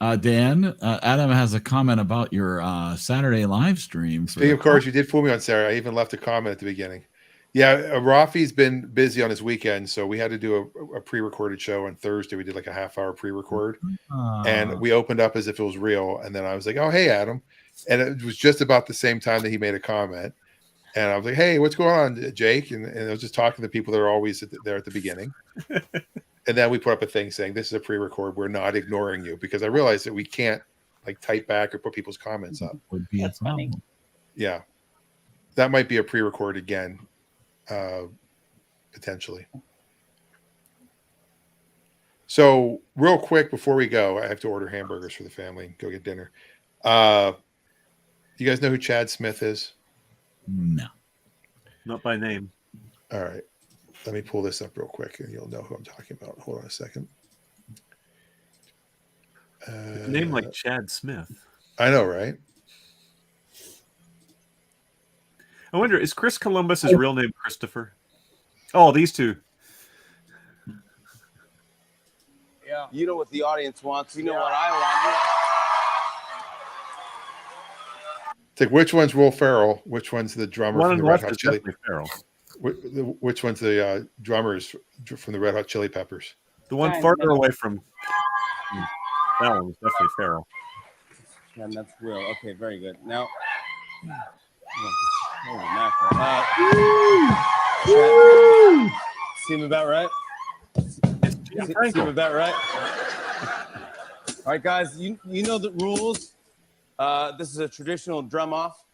Dan, Adam has a comment about your Saturday live stream. Speaking of course, you did fool me on Saturday. I even left a comment at the beginning. Yeah, Rafi's been busy on his weekend, so we had to do a pre-recorded show on Thursday. We did like a half-hour pre-record, and we opened up as if it was real. And then I was like, "Oh, hey, Adam," and it was just about the same time that he made a comment. And I was like, "Hey, what's going on, Jake?" And I was just talking to people that are always there at the beginning. And then we put up a thing saying, "This is a pre-record. We're not ignoring you," because I realized that we can't like type back or put people's comments up. Would be That's funny. Yeah, that might be a pre-record again. Potentially. So real quick before we go, I have to order hamburgers for the family and go get dinner. You guys know who Chad Smith is? No, Not by name. All right, let me pull this up real quick and you'll know who I'm talking about. Hold on a second. A name like Chad Smith. I know, right? I wonder, is Chris Columbus' real name Christopher? Oh, these two. Yeah. You know what the audience wants. You know what I want. It's like, which one's Will Ferrell? Which one's the drummer One from on the the Red left Hot is Chili? definitely Ferrell. Which one's the drummers from the Red Hot Chili Peppers? The one farther away from that one is definitely Ferrell. And that's Will. Okay, very good. Now, holy mackerel. Seem about right? Seem about right? All right, guys, you know the rules. This is a traditional drum off.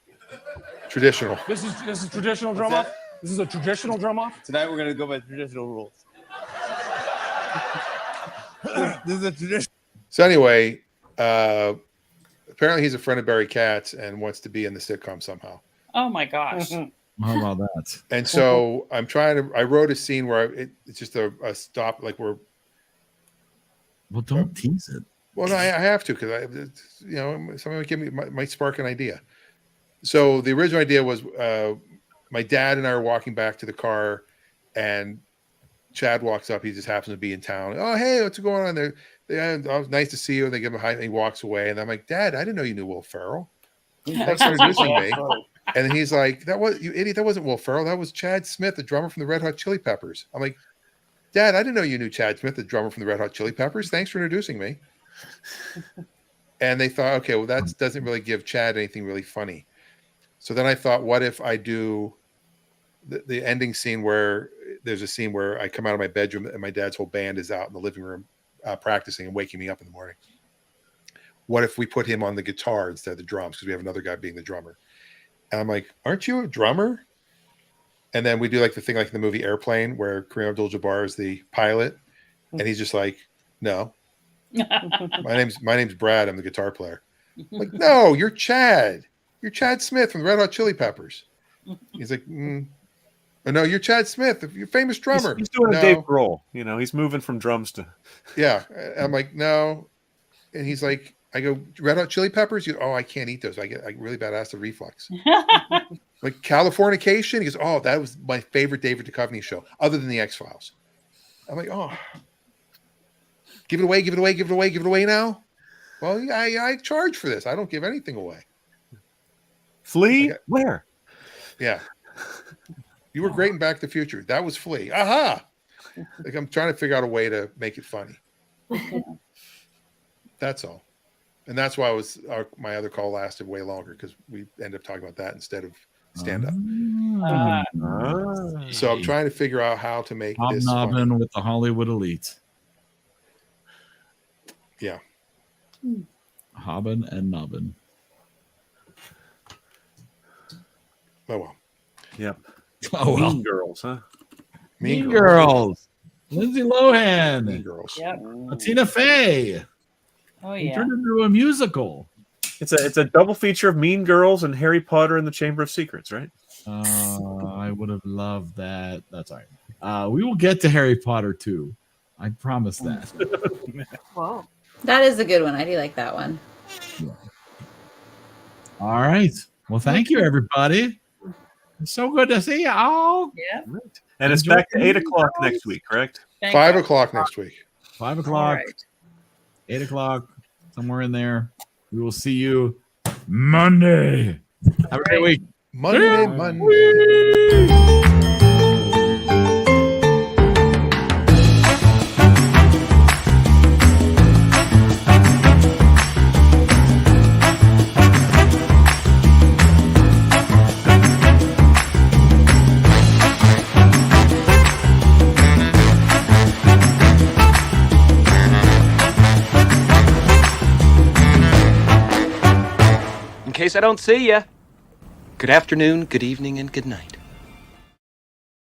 Traditional. This is traditional drum off. This is a traditional drum off. Tonight we're gonna go by traditional rules. This is a tradition. So anyway, apparently he's a friend of Barry Katz and wants to be in the sitcom somehow. Oh my gosh. how about that? And so I wrote a scene where it's just a stop, like we're. Well, don't tease it. Well, no, I have to because somebody might spark an idea. So the original idea was my dad and I are walking back to the car, and Chad walks up. He just happens to be in town. Oh, hey, what's going on there? Oh, nice to see you. And they give him a hi, and he walks away. And I'm like, Dad, I didn't know you knew Will Ferrell. Thanks for introducing me. And then he's like, you idiot, that wasn't Will Ferrell. That was Chad Smith, the drummer from the Red Hot Chili Peppers. I'm like, Dad, I didn't know you knew Chad Smith, the drummer from the Red Hot Chili Peppers. Thanks for introducing me. And they thought, okay, well, that doesn't really give Chad anything really funny. So then I thought, what if I do the ending scene where there's a scene where I come out of my bedroom and my dad's whole band is out in the living room practicing and waking me up in the morning. What if we put him on the guitar instead of the drums, because we have another guy being the drummer? And I'm like, aren't you a drummer? And then we do like the thing like in the movie Airplane where Kareem Abdul-Jabbar is the pilot, and he's just like, no, my name's Brad. I'm the guitar player. I'm like, no, you're Chad. You're Chad Smith from the Red Hot Chili Peppers. He's like, oh, no, you're Chad Smith, you're a famous drummer. He's doing a Dave Grohl. He's moving from drums to. Yeah, I'm like, no, and he's like, I go, Red Hot Chili Peppers. Oh, I can't eat those. I get really bad acid reflux. Like Californication. He goes, oh, that was my favorite David Duchovny show, other than the X-Files. I'm like, oh, give it away now. Well, I charge for this. I don't give anything away. Flea? Where? Yeah. You were great in Back to the Future. That was Flea. Aha! Like I'm trying to figure out a way to make it funny. That's all. And that's why my other call lasted way longer, because we ended up talking about that instead of stand-up. So I'm trying to figure out how to make this Hobnobbing with the Hollywood elite. Yeah. Hobbin and Nobbin. Oh, well. Yep. Oh, well. Mean Girls, huh? Mean Girls. Lindsay Lohan. Mean Girls. Yep. Tina Fey. Oh It yeah. turned into a musical. It's a double feature of Mean Girls and Harry Potter and the Chamber of Secrets, right? I would have loved that. That's all right. We will get to Harry Potter too. I promise that. Whoa. That is a good one. I do like that one. All right. Well, thank you, everybody. It's so good to see you all. Yeah. And it's back to 8 o'clock next week, correct? 5 o'clock next week. 5 o'clock. All right. 8 o'clock. somewhere in there. We will see you Monday. Have a great week. Monday. In case I don't see ya, good afternoon, good evening, and good night.